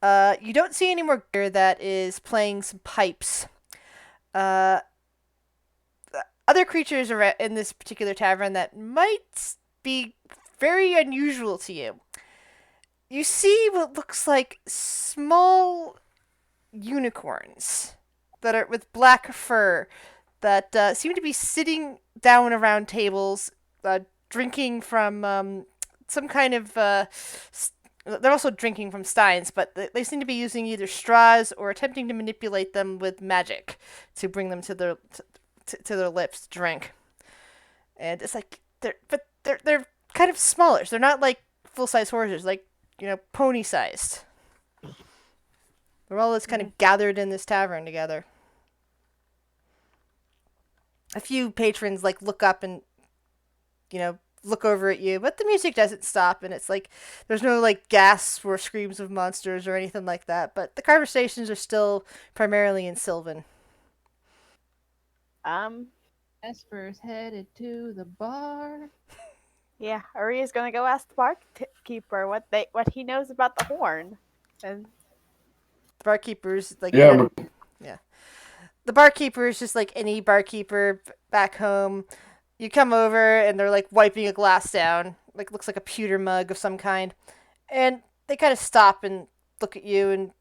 You don't see any more gear that is playing some pipes. Other creatures are in this particular tavern that might be very unusual to you. You see what looks like small unicorns that are with black fur that seem to be sitting down around tables, drinking from some kind of. They're also drinking from steins, but they seem to be using either straws or attempting to manipulate them with magic to bring them to their lips to drink. And it's like they're kind of smaller. So they're not like full size horses, like pony sized. They're all just kind of gathered in this tavern together. A few patrons look up and look over at you, but the music doesn't stop, and it's like there's no gasps or screams of monsters or anything like that. But the conversations are still primarily in Sylvan. Esper's headed to the bar. Yeah, Aria's gonna go ask the barkeeper what he knows about the horn. And the barkeeper's Yeah, the barkeeper is just like any barkeeper back home. You come over and they're wiping a glass down, looks like a pewter mug of some kind, and they kind of stop and look at you and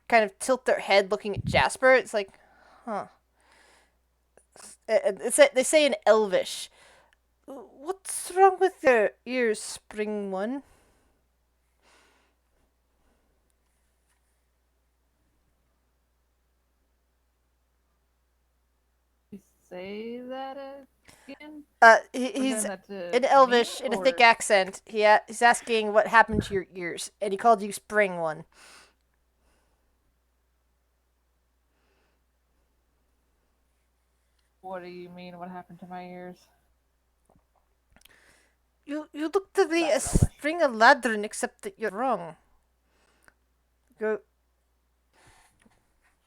kind of tilt their head looking at Jasper. It's like, huh. They say in Elvish, "What's wrong with your ears, spring one?" Say that again? He's That in Elvish in a thick accent. He's asking what happened to your ears, and he called you spring one. What do you mean? What happened to my ears? You look to be a spring ladron, except that you're wrong. Go.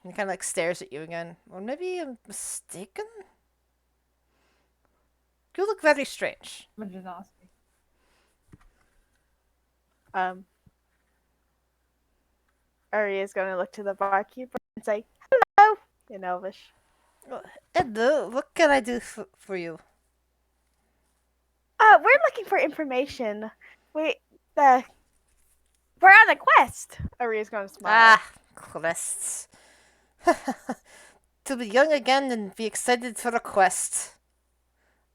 And he kind of stares at you again. Or maybe I'm mistaken? You look very strange. Majinosky. Aria's gonna look to the barkeeper and say, "Hello," in Elvish. Hello, what can I do for you? We're looking for information. We're on a quest. Aria's gonna smile. Quests. To be young again and be excited for a quest.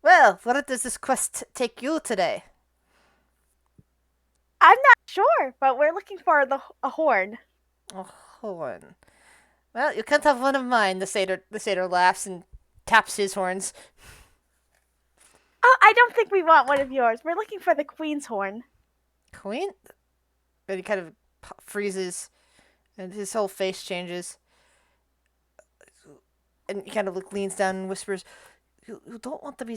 Well, where does this quest take you today? I'm not sure, but we're looking for a horn. A horn. Well, you can't have one of mine, the satyr laughs and taps his horns. Oh, I don't think we want one of yours. We're looking for the queen's horn. Queen? And he kind of freezes, and his whole face changes. And he kind of leans down and whispers, You don't want to be...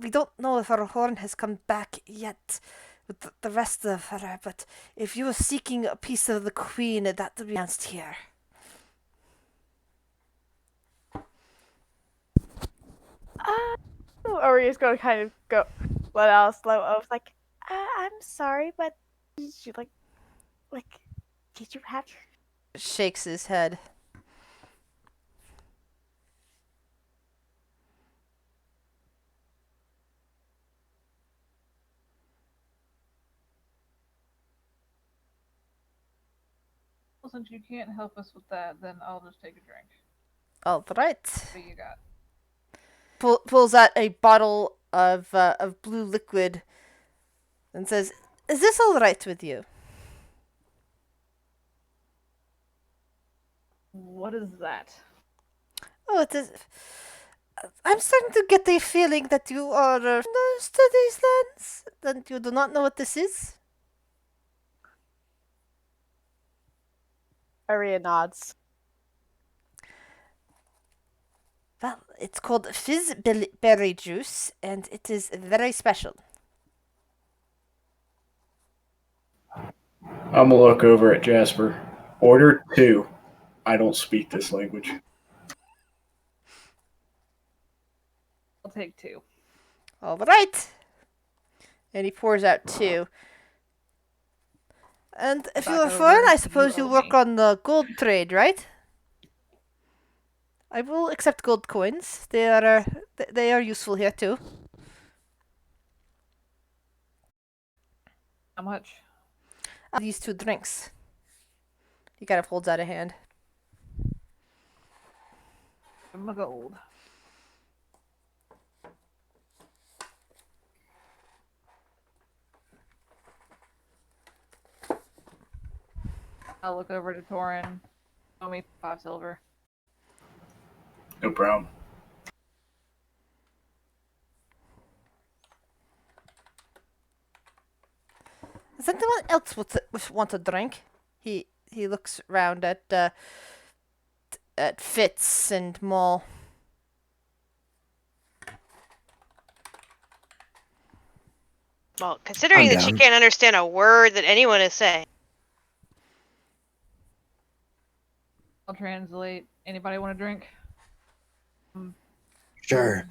we don't know if our horn has come back yet with the rest of her, but if you are seeking a piece of the queen, that will be announced here. Aria's gonna kind of go let out a slow oath, like, I'm sorry, but did you did you have? Shakes his head. Well, since you can't help us with that, then I'll just take a drink. All right. What you got? Pulls out a bottle of blue liquid and says, "Is this all right with you?" What is that? Oh, it is. I'm starting to get the feeling that you are nose to these lands, and you do not know what this is. Aria nods. Well, it's called berry juice, and it is very special. I'm gonna look over at Jasper. Order 2. I don't speak this language. I'll take 2. All right. And he pours out 2. And if you Back are foreign, over I to suppose you, you work Omi. on the gold trade, right? I will accept gold coins. They are useful here too. How much? These 2 drinks. He kind of holds out a hand. Give him a gold. I'll look over to Torin. Show me 5 silver. No problem. Does anyone else want a drink? He looks around at Fitz and Maul. Well, considering I'm that she down. can't understand a word that anyone is saying. I'll translate. Anybody want a drink? Sure.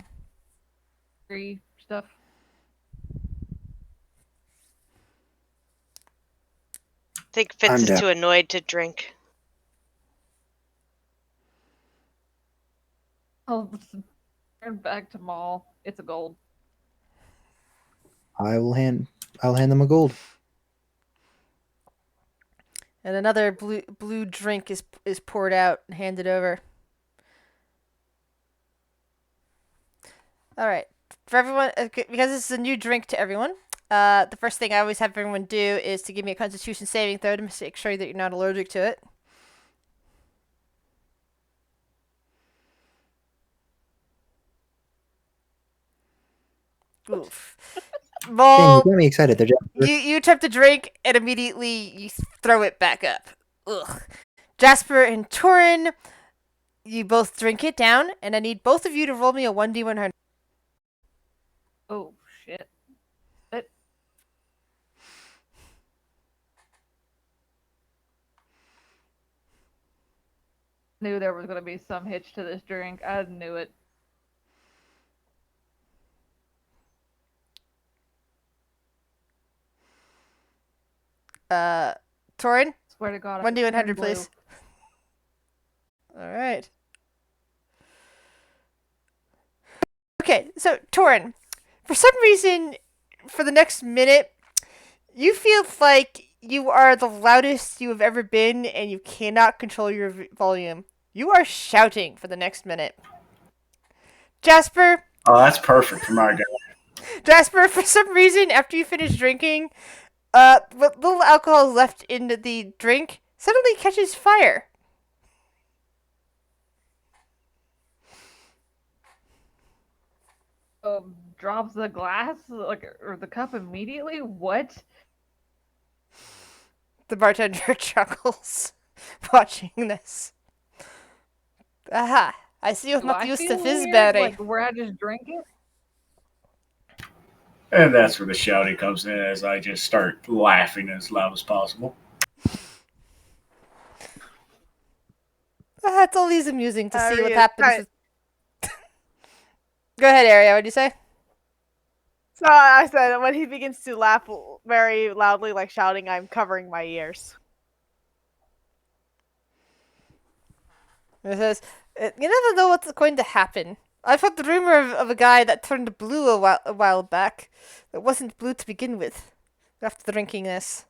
Free stuff. I think Fitz I'm is down. too annoyed to drink. I'll turn back to Maul. It's a gold. I'll hand them a gold. And another blue drink is poured out and handed over. All right. For everyone, because this is a new drink to everyone, the first thing I always have everyone do is to give me a Constitution saving throw to make sure that you're not allergic to it. Oof. Dang, you Maul, got me excited there, Jasper. you attempt to drink and immediately you throw it back up. Ugh. Jasper and Torin, you both drink it down, and I need both of you to roll me a 1d100. Oh, shit. It, knew there was going to be some hitch to this drink. I knew it. Torin, Swear to God. 1d100, please. All right. Okay, so Torin, for some reason, for the next minute, you feel like you are the loudest you have ever been, and you cannot control your volume. You are shouting for the next minute. Jasper, Oh, that's perfect for my guy. Jasper, for some reason, after you finish drinking, what little alcohol is left in the drink suddenly catches fire. Drops the glass or the cup immediately. What? The bartender chuckles, watching this. Aha! I see you're Do not I used to feel weird? fizzberry. Like where I just drink it? And that's where the shouting comes in as I just start laughing as loud as possible. It's always amusing to see what Aria happens. Go ahead, Aria. What'd you say? So I said when he begins to laugh very loudly, like shouting, I'm covering my ears. It says, you never know what's going to happen. I've heard the rumor of a guy that turned blue a while back. That wasn't blue to begin with. After drinking this.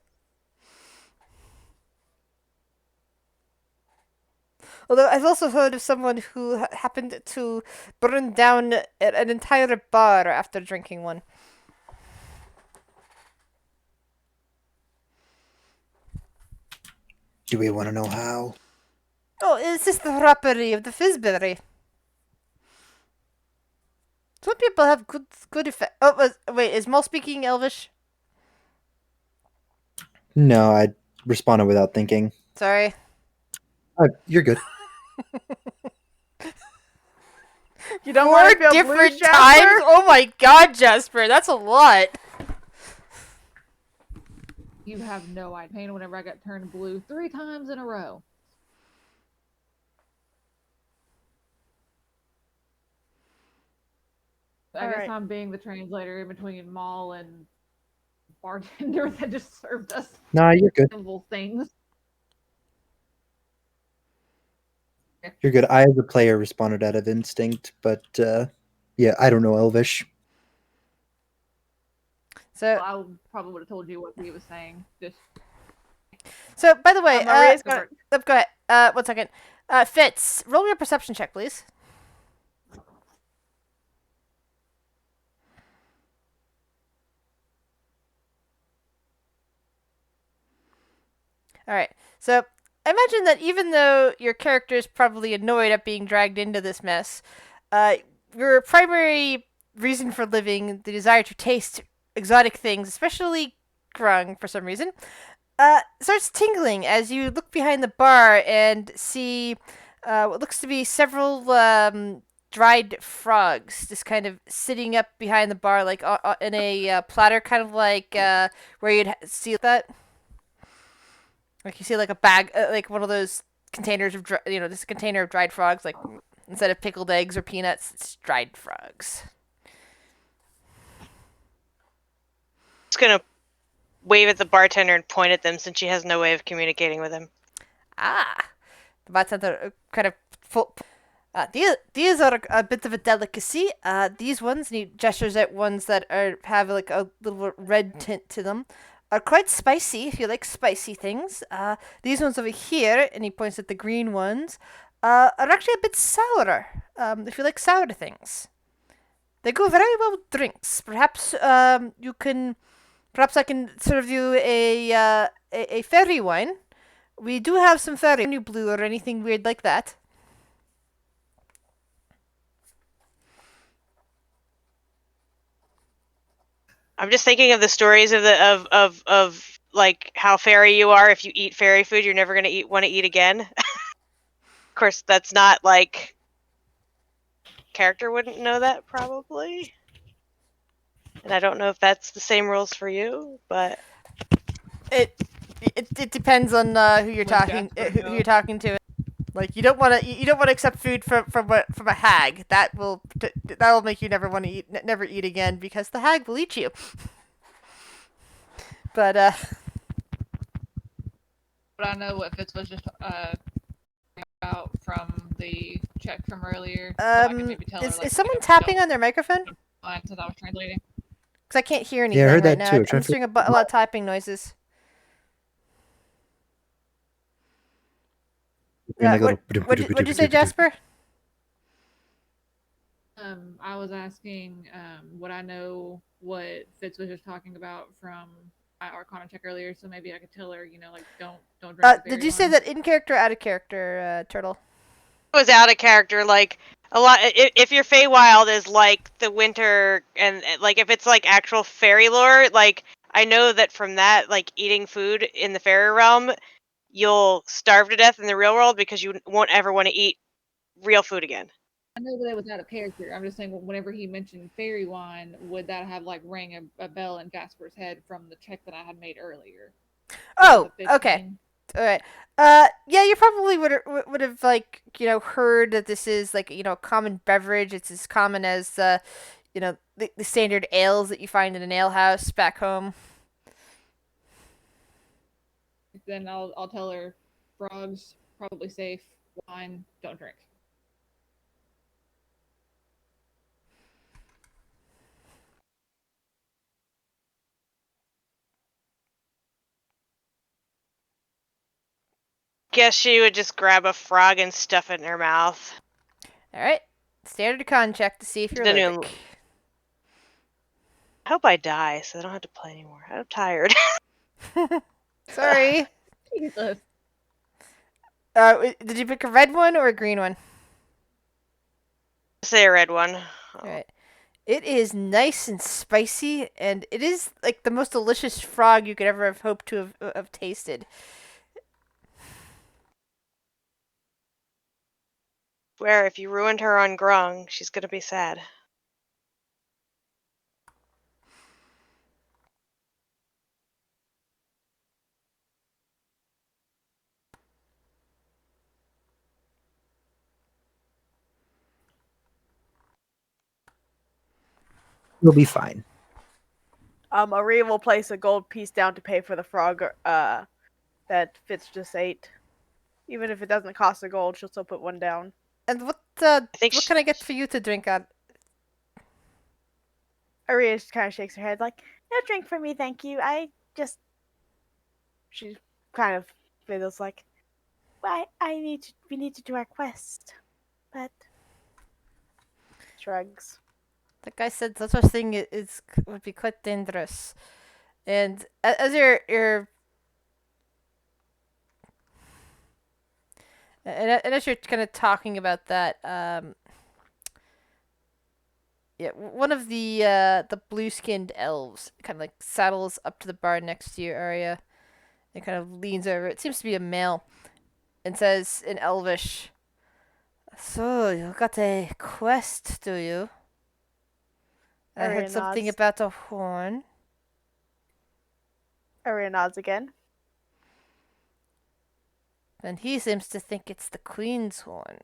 Although I've also heard of someone who happened to burn down an entire bar after drinking one. Do we want to know how? Oh, it's just the property of the fizzberry. Some people have good effect. Oh, wait, is Mol speaking Elvish? No, I responded without thinking. Sorry. You're good. You don't 4 want to feel different blues, times? Jasper? Oh my god, Jasper, that's a lot. You have no idea. Pain whenever I got turned blue 3 times in a row. I guess Alright. I'm being the translator in between Maul and bartender that just served us No, you're good. simple things. You're good. I, as a player, responded out of instinct, but yeah, I don't know Elvish. So, I probably would have told you what he was saying. Just by the way, Maria's gonna. go ahead. 1 second. Fitz, roll me a perception check, please. All right. So I imagine that even though your character is probably annoyed at being dragged into this mess, your primary reason for living, the desire to taste exotic things, especially grung for some reason, starts tingling as you look behind the bar and see what looks to be several dried frogs just kind of sitting up behind the bar, like in a platter, kind of like where you'd see that. Like you see, like a bag, like one of those containers of, just a container of dried frogs. Like instead of pickled eggs or peanuts, it's dried frogs. Just gonna wave at the bartender and point at them since she has no way of communicating with him. Ah, the bartender kind of full. These are a bit of a delicacy. These ones, and he gestures at ones that have like a little red tint to them, are quite spicy if you like spicy things. These ones over here, and he points at the green ones, are actually a bit sourer. If you like sour things, they go very well with drinks. Perhaps perhaps I can serve you a fairy wine. We do have some fairy new blue or anything weird like that. I'm just thinking of the stories of of like how fairy you are. If you eat fairy food, you're never gonna want to eat again. Of course, that's not like character wouldn't know that probably, and I don't know if that's the same rules for you, but It depends on who you're Jasper you're talking to. Like you don't want to accept food from a hag. That will make you never want to never eat again because the hag will eat you. But but I know what Fitz was just about from the check from earlier. So I can maybe tell her, is like, someone whatever tapping don't on their microphone? mind since I was translating. Because I can't hear anything Yeah, I heard right that now. too. I'm just hearing a lot of typing noises. What'd you say, Jasper? I was asking, would I know what Fitz was just talking about from my Arcana check earlier, so maybe I could tell her, like don't drink the Did berry you say wine. that in character or out of character, Turtle? it was out of character. Like a lot, if your Feywild is like the winter, and like if it's like actual fairy lore, like I know that from that, like eating food in the fairy realm, you'll starve to death in the real world because you won't ever want to eat real food again. I know that it was out of character. I'm just saying, whenever he mentioned fairy wine, would that have like rang a bell in Jasper's head from the check that I had made earlier? Oh, The Fitz okay. thing? All right. Yeah, you probably would have like heard that this is like a common beverage. It's as common as the standard ales that you find in an ale house back home. Then I'll tell her frogs probably safe, wine don't drink. Guess she would just grab a frog and stuff it in her mouth. All right. Standard con check to see if you're Then allergic. I hope I die so I don't have to play anymore. I'm tired. Sorry. Jesus. Did you pick a red one or a green one? Say a red one. All right. It is nice and spicy, and it is like the most delicious frog you could ever have hoped to have tasted. Where if you ruined her on Grung, she's gonna be sad. You'll be fine. Maria will place a gold piece down to pay for the frog that Fitz just ate. Even if it doesn't cost a gold, she'll still put one down. And what think what sh- can I get for you to drink on? Aria just kind of shakes her head like, no drink for me, thank you. She kind of feels like, we need to do our quest. But shrugs. The guy said such a thing would be quite dangerous. And as you're and as you're kind of talking about that, yeah, one of the blue-skinned elves kind of like saddles up to the bar next to your area and kind of leans over. It seems to be a male, and says in Elvish, "So you got a quest, do you? I Aria heard something nods. about a horn." Aria nods again. And he seems to think it's the Queen's horn.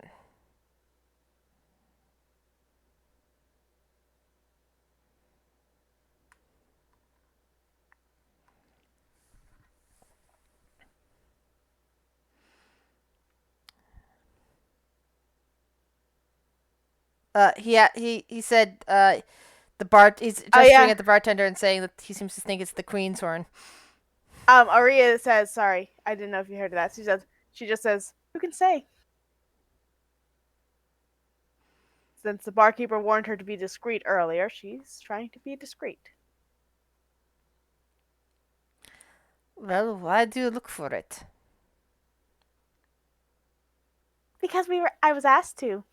He said he's gesturing at the bartender and saying that he seems to think it's the Queen's horn. Aria says, sorry, I didn't know if you heard of that. She just says, who can say? Since the barkeeper warned her to be discreet earlier, she's trying to be discreet. Well, why do you look for it? Because I was asked to.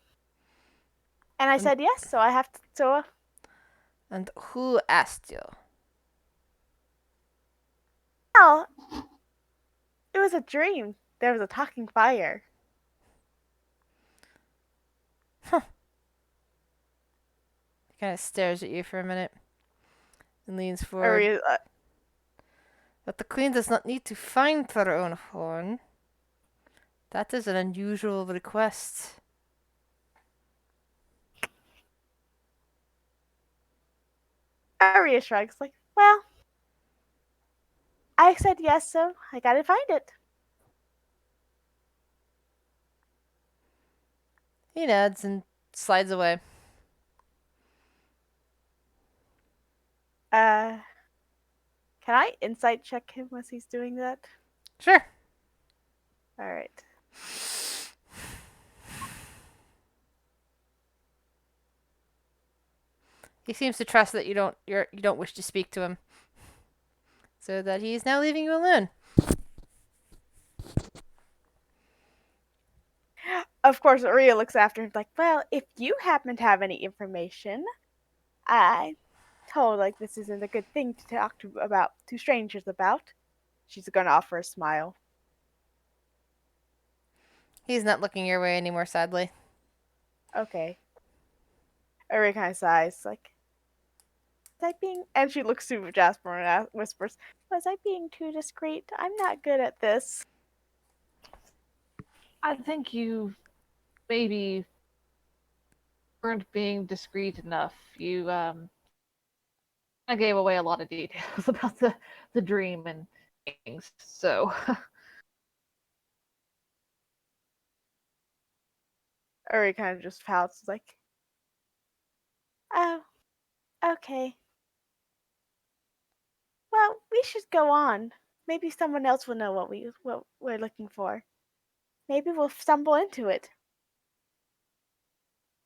And I said yes, so I have to, And who asked you? well, it was a dream. There was a talking fire. He kind of stares at you for a minute and leans forward. Aria, But the Queen does not need to find her own horn. That is an unusual request. Aria shrugs like, well, I said yes, so I gotta find it. He nods and slides away. Can I insight check him as he's doing that? Sure. All right. He seems to trust that you don't wish to speak to him, so that he is now leaving you alone. Of course, Aria looks after him like, well, if you happen to have any information, I told like this isn't a good thing to talk to strangers about. She's gonna offer a smile. He's not looking your way anymore, sadly. Okay. Aria kind of sighs like, was I being? And she looks to Jasper and whispers, "Was I being too discreet? I'm not good at this." I think you maybe weren't being discreet enough. You I gave away a lot of details about the dream and things. So Aria kind of just pouts like, "Oh, okay. Well, we should go on. Maybe someone else will know what we're looking for. Maybe we'll stumble into it.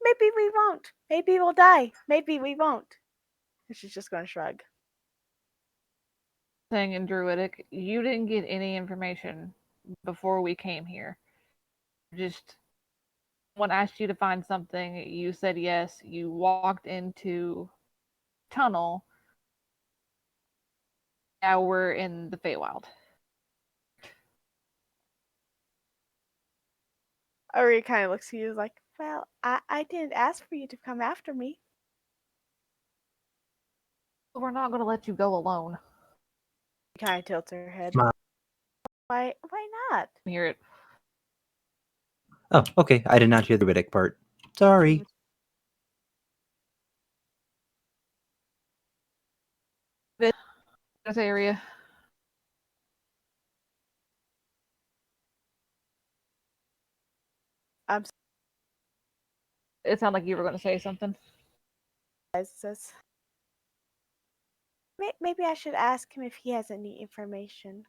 Maybe we won't. Maybe we'll die. Maybe we won't." And she's just gonna shrug. thing in Druidic, you didn't get any information before we came here. Just Someone asked you to find something, you said yes, you walked into tunnel. Now we're in the Feywild. Uri kind of looks at you like, well, I didn't ask for you to come after me. We're not going to let you go alone. She kind of tilts her head. Smile. Why not? Hear it. Oh, okay. I did not hear the Riddick part. Sorry. This area. I'm It sounded like you were going to say something. says, maybe I should ask him if he has any information.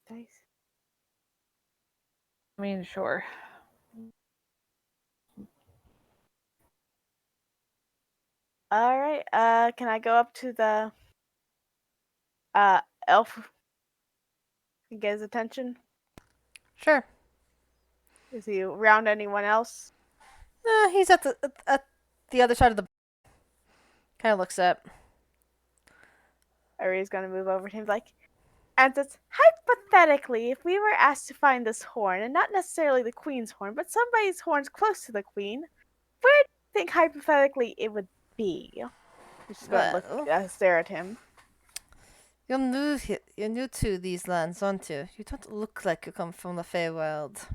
Dice. I mean, sure. All right. Can I go up to the elf and get his attention? Sure. Is he around anyone else? He's at the other side of the. Kind of looks up. Uri's gonna move over to him like, and says, hypothetically, if we were asked to find this horn, and not necessarily the queen's horn, but somebody's horn's close to the queen, where do you think hypothetically it would be? She's gonna stare at him. You're new here. You're new to these lands, aren't you? You don't look like you come from the Feywild.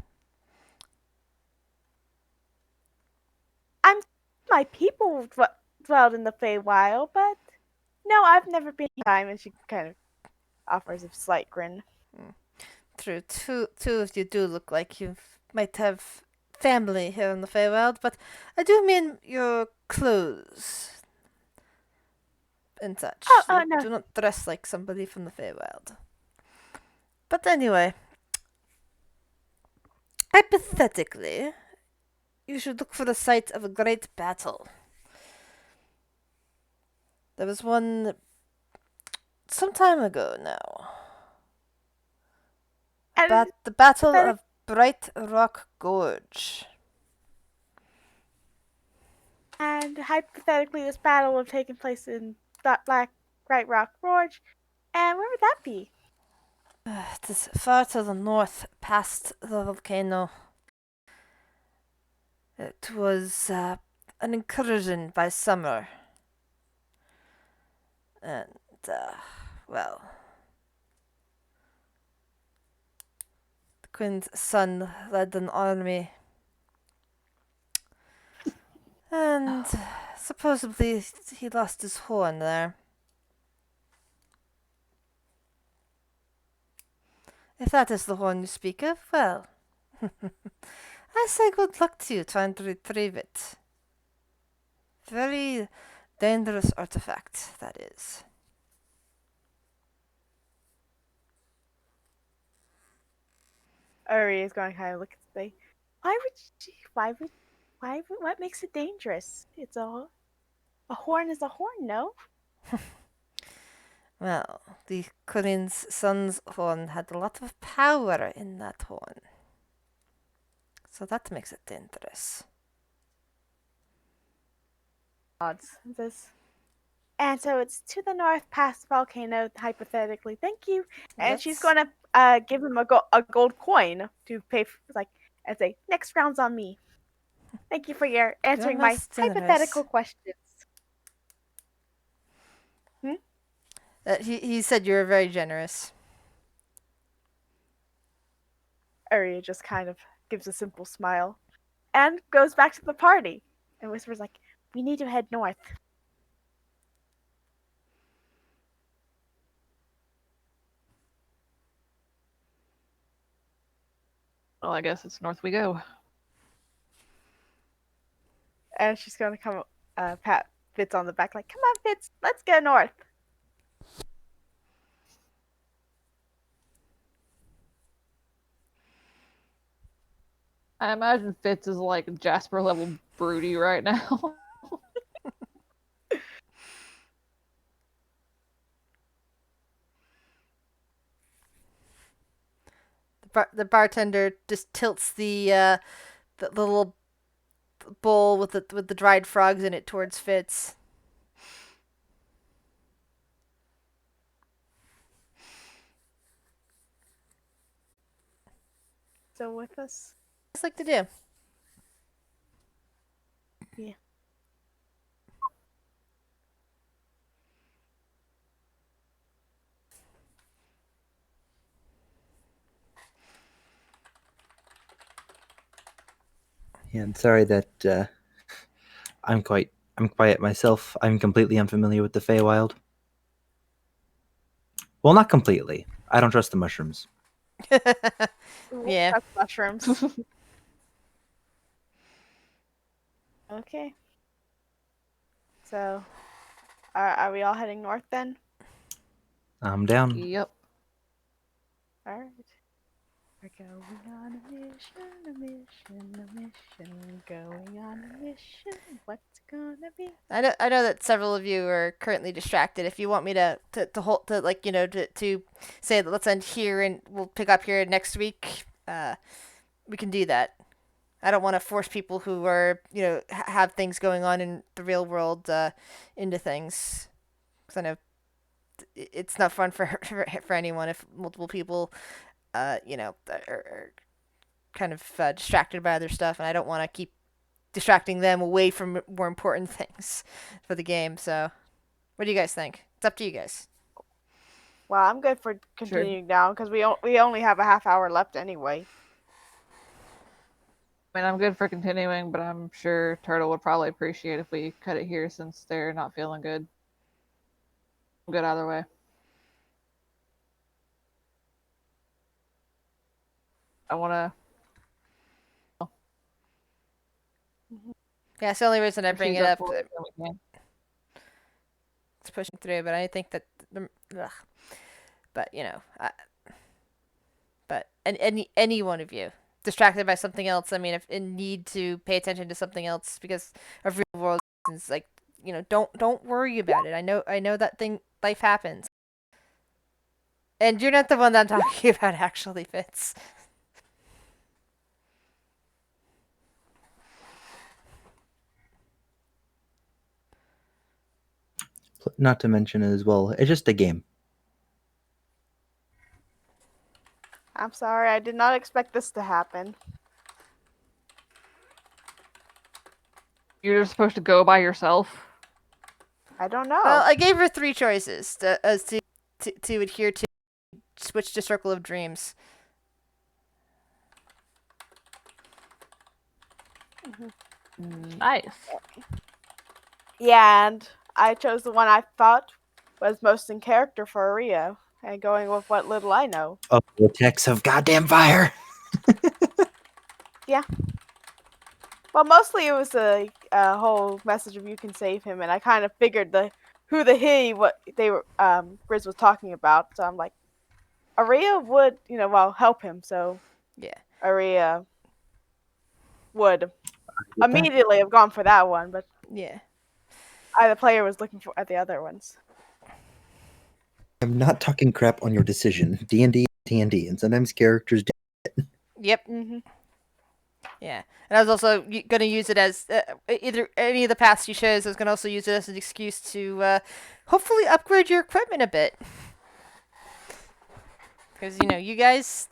My people dwelled in the Feywild, but no, I've never been time. And she kind of offers a slight grin. True. Two of you do look like you might have family here in the Feywild, but I do mean your clothes and such. You No. do not dress like somebody from the Feywild. But anyway, hypothetically, you should look for the site of a great battle. There was one some time ago now. The Battle of Bright Rock Gorge. And hypothetically, this battle would have taken place in Bright Rock Gorge. And where would that be? It is far to the north, past the volcano. It was an incursion by summer. And, well, the Queen's son led an army. And supposedly he lost his horn there. If that is the horn you speak of, well, I say good luck to you trying to retrieve it. Very dangerous artifact, that is. Uri is going to kind of look and say, what makes it dangerous? It's a horn is a horn, no? Well, the Queen's son's horn had a lot of power in that horn. So that makes it dangerous. Odds. And so it's to the north past the volcano, hypothetically. Thank you. And she's going to give him a gold coin to pay for, and say, next round's on me. Thank you for your answering my hypothetical questions. He said you were very generous. Uri just kind of gives a simple smile and goes back to the party and whispers like, we need to head north. Well, I guess it's north we go. And she's going to come pat Fitz on the back like, come on, Fitz, let's go north. I imagine Fitz is like Jasper level broody right now. the bartender just tilts the little bowl with the dried frogs in it towards Fitz. Still with us? Just like to do. Yeah. Yeah, I'm sorry that I'm quiet myself. I'm completely unfamiliar with the Feywild. Well, not completely. I don't trust the mushrooms. Yeah. That's mushrooms. Okay. So, are we all heading north then? I'm down. Yep. All right. We're going on a mission, going on a mission. What's it gonna be? I know that several of you are currently distracted. If you want me to hold to like to say that let's end here and we'll pick up here next week, we can do that. I don't want to force people who are have things going on in the real world into things, because I know it's not fun for anyone if multiple people are kind of distracted by other stuff, and I don't want to keep distracting them away from more important things for the game. So, what do you guys think? It's up to you guys. Well, I'm good for continuing down because we only have a half hour left anyway. I mean, I'm good for continuing, but I'm sure Turtle would probably appreciate if we cut it here since they're not feeling good. I'm good either way. I want to. Yeah, it's the only reason I bring it up. It's It's pushing through, but I think that, but but any one of you distracted by something else. I mean, if in need to pay attention to something else because of real world reasons, like don't worry about it. I know that life happens, and you're not the one that I'm talking about. Actually, Fitz. Not to mention as well, it's just a game. I'm sorry, I did not expect this to happen. You're just supposed to go by yourself. I don't know. Well, I gave her 3 choices as to adhere to. Switch to Circle of Dreams. Nice. Yeah, and I chose the one I thought was most in character for Aria, and going with what little I know. Oh, the text of goddamn fire. Yeah. Well, mostly it was a whole message of you can save him, and I kind of figured who the he what they were Grizz was talking about. So I'm like, Aria would help him. So Yeah. Aria would immediately have gone for that one, but Yeah. the player was looking at the other ones. I'm not talking crap on your decision. D&D, D&D, and sometimes characters. Yep. Mm-hmm. Yeah, and I was also going to use it as either any of the paths you chose. I was going to also use it as an excuse to hopefully upgrade your equipment a bit, because you guys.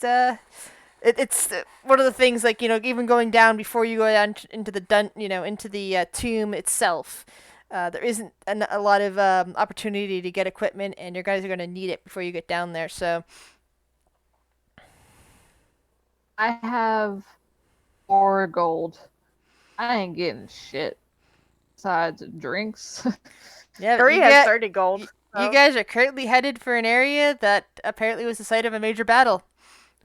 It's one of the things, like even going down before you go down into the into the tomb itself. There isn't a lot of opportunity to get equipment, and your guys are going to need it before you get down there. So I have 4 gold. I ain't getting shit besides drinks. yeah, Aria has 30 gold. You guys are currently headed for an area that apparently was the site of a major battle.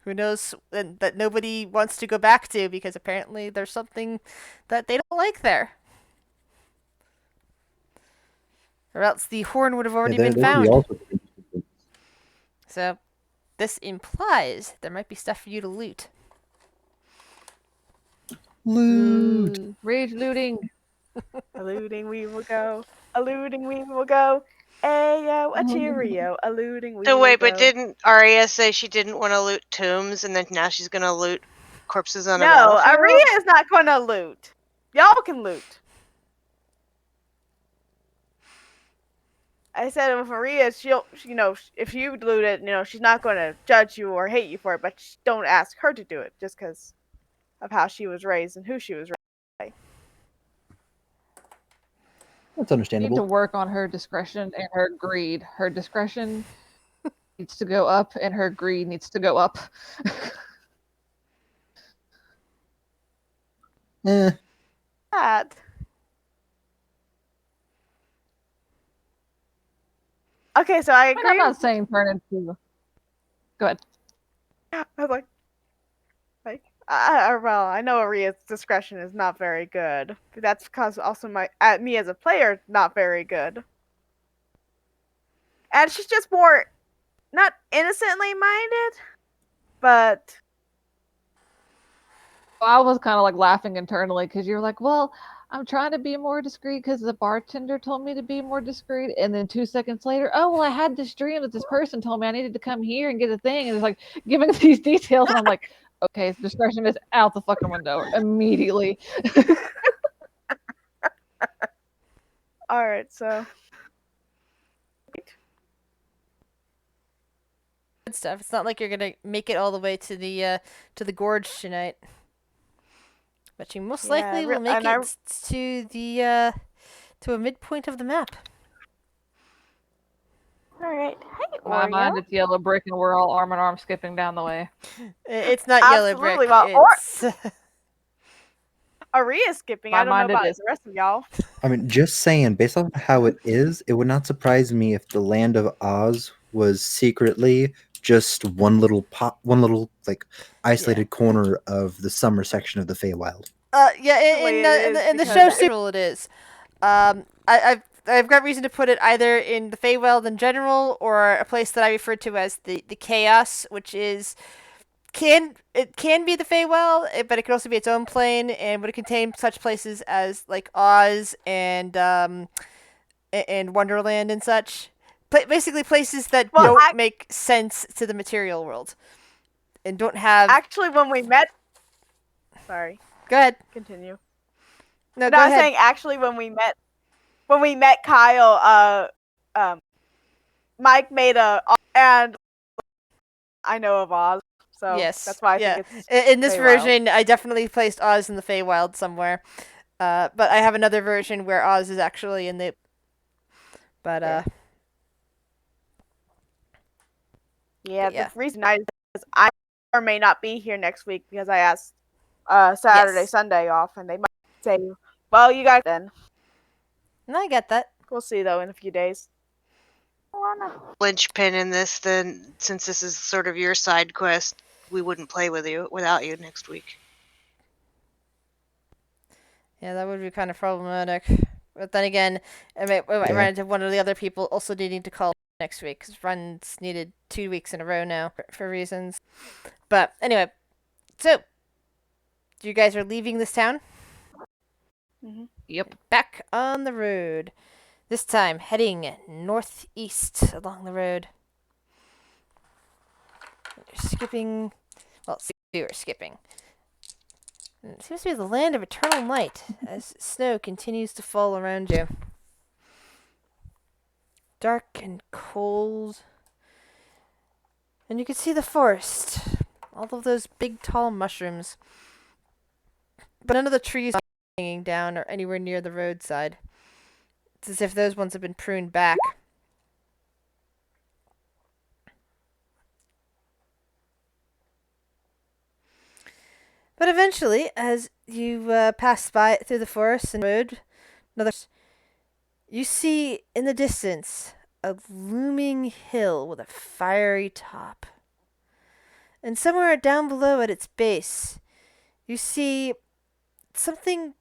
Who knows that nobody wants to go back to, because apparently there's something that they don't like there. Or else the horn would have already been found. So this implies there might be stuff for you to loot. Loot. Rage looting. Eluding we will go. Eluding we will go. Ayo, a cheerio, alluding we So will wait, but go. didn't Arya say she didn't want to loot tombs, and then now she's gonna loot corpses on a No, battlefield? Aria is not going to loot. Y'all can loot. I said with Aria, she'll, if you loot it, she's not going to judge you or hate you for it, but don't ask her to do it just because of how she was raised and who she was raised by. That's Need to understandable. work on her discretion and her greed. Her discretion needs to go up, and her greed needs to go up. That. Okay, so I I mean, agree. I'm not saying turn into. Go ahead. I was like, well, I know Aria's discretion is not very good, but that's because also me as a player not very good, and she's just more not innocently minded, but I was kind of like laughing internally because you're like, well, I'm trying to be more discreet because the bartender told me to be more discreet, and then 2 seconds later, oh well, I had this dream that this person told me I needed to come here and get a thing, and it's like giving these details, and I'm like, okay, discretion is out the fucking window immediately. all right, so Good stuff. It's not like you're gonna make it all the way to the gorge tonight, but you most likely will make it to the to a midpoint of the map. all right. Hey, My Oreo. mind, it's yellow brick, and we're all arm in arm skipping down the way. It's not yellow brick. Absolutely, well, It's Aria's skipping. My I don't know mind, it about is. the rest of y'all. I mean, just saying, based on how it is, it would not surprise me if the land of Oz was secretly just one little like isolated corner of the summer section of the Feywild. yeah. In the show serial, it is. I've got reason to put it either in the Feywild in general or a place that I refer to as the Chaos, which is can be the Feywild, but it could also be its own plane and would contain such places as like Oz and Wonderland and such. Basically, places that don't make sense to the material world and don't have. Actually, when we met, sorry. Go ahead. Continue. No, I go was ahead. saying actually when we met Kyle, Mike made and I know of Oz, so Yes, that's why I think it's in this Feywild. version. I definitely placed Oz in the Feywild somewhere, but I have another version where Oz is actually in the. But yeah, the reason is I may not be here next week because I asked Saturday, Sunday off, and they might say, "Well, you guys then." No, I get that. We'll see though in a few days. Linchpin in this, then, since this is sort of your side quest, we wouldn't play without you next week. Yeah, that would be kind of problematic. But then again, we might run into one of the other people also needing to call next week because runs needed 2 weeks in a row now for reasons. But anyway, so you guys are leaving this town? Mm-hmm. Yep. Back on the road. This time heading northeast along the road. You're skipping. Well, you are skipping. It seems to be the land of eternal night as snow continues to fall around you. Dark and cold. And you can see the forest. All of those big tall mushrooms. But none of the trees are hanging down or anywhere near the roadside. It's as if those ones have been pruned back. But eventually, as you pass by through the forest and road, you see in the distance a looming hill with a fiery top. And somewhere down below at its base, you see something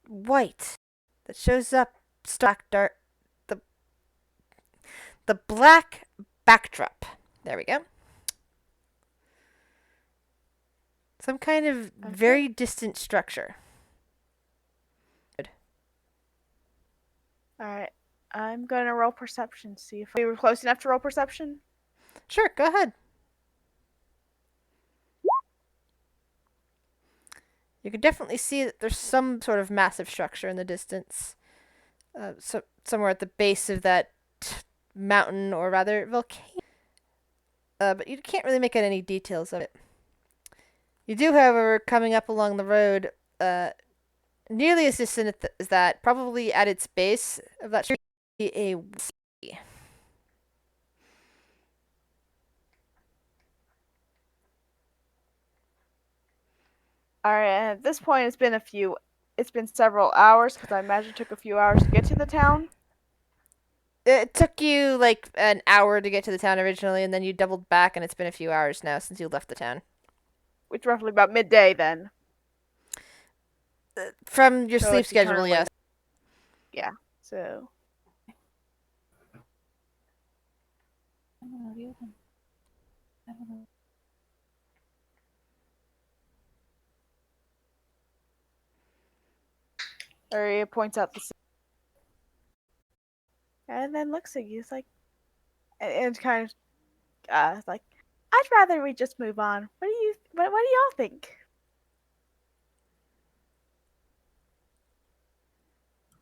white that shows up dark. The black backdrop. There we go. Some kind of very distant structure. All right. I'm gonna roll perception. See if we were close enough to roll perception. Sure, go ahead. You can definitely see that there's some sort of massive structure in the distance. Somewhere at the base of that mountain, or rather volcano. But you can't really make out any details of it. You do, however, coming up along the road, nearly as distant as that, probably at its base of that tree, a sea. All right. And at this point, it's been several hours because I imagine it took a few hours to get to the town. It took you like an hour to get to the town originally, and then you doubled back, and it's been a few hours now since you left the town. Which roughly about midday then. From your So sleep it's schedule, eternally- yes. Yeah. So Aria points out the and then looks at you. It's like, and kind of, like, I'd rather we just move on. What do y'all think?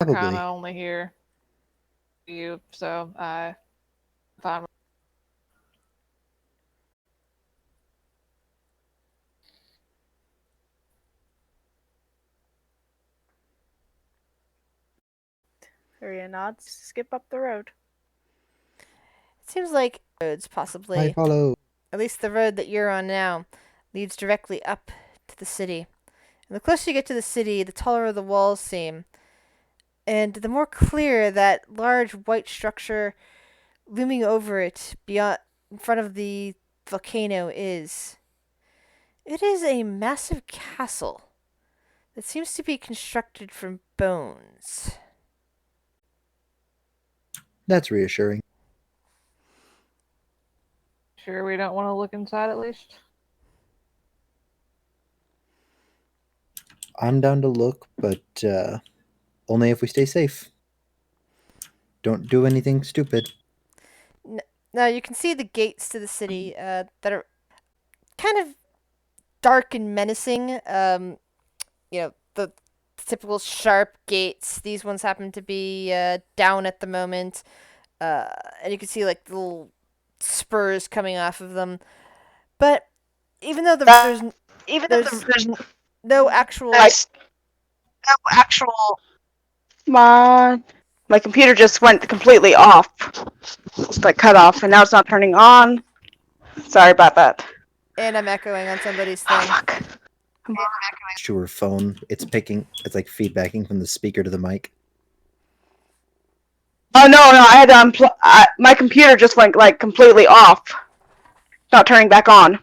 Kind Probably. of only here you, so fine. Aria nods. Skip up the road. It seems like roads, I possibly. follow. At least the road that you're on now leads directly up to the city. And the closer you get to the city, the taller the walls seem. And the more clear that large white structure looming over it beyond in front of the volcano is. It is a massive castle that seems to be constructed from bones. That's reassuring. Sure, we don't want to look inside at least. I'm down to look, but only if we stay safe. Don't do anything stupid. Now you can see the gates to the city that are kind of dark and menacing. The typical sharp gates. These ones happen to be down at the moment, and you can see like little spurs coming off of them. But even though there's no actual My computer just went completely off. Just like cut off, and now it's not turning on. Sorry about that. and I'm echoing on somebody's thing. Fuck. To her phone, it's like feedbacking from the speaker to the mic. Oh no, I had to my computer just went like completely off. Not turning back on.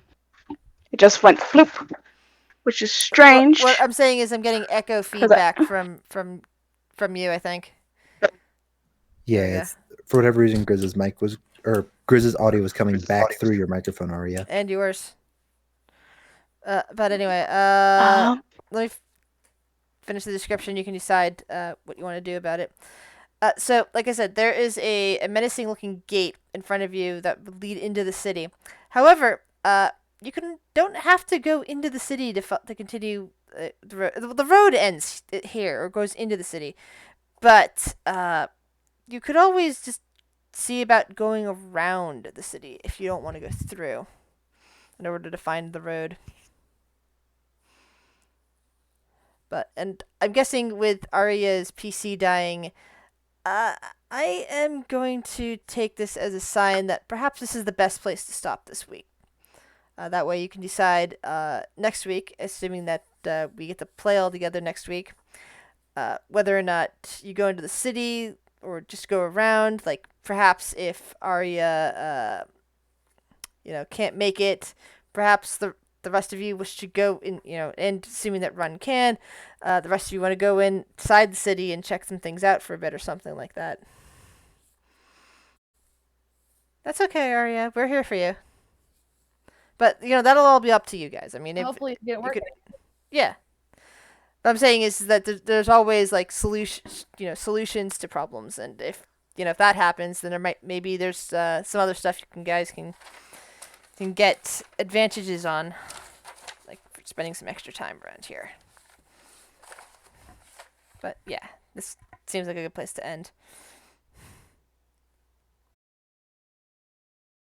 It just went floop, which is strange. What I'm saying is I'm getting echo feedback from you, I think. Yeah, Yeah. it's, for whatever reason, Grizz's audio was coming back through your microphone, Aria. And yours. But anyway, Uh-huh. let me finish the description. You can decide what you want to do about it. So, like I said, there is a menacing-looking gate in front of you that would lead into the city. However, you don't have to go into the city to continue the road. The road ends here or goes into the city, but you could always just see about going around the city if you don't want to go through in order to find the road. And I'm guessing with Arya's PC dying, I am going to take this as a sign that perhaps this is the best place to stop this week. That way you can decide next week, assuming that we get to play all together next week, whether or not you go into the city or just go around. Like perhaps if Arya, can't make it, perhaps the rest of you wish to go in, and assuming that Run can, the rest of you want to go inside the city and check some things out for a bit or something like that. That's okay, Arya. We're here for you. But, that'll all be up to you guys. I mean, Hopefully it get working. yeah. What I'm saying is that there's always, like, solutions to problems. And if if that happens, then maybe there's some other stuff you guys can get advantages on, like spending some extra time around here. But yeah, this seems like a good place to end.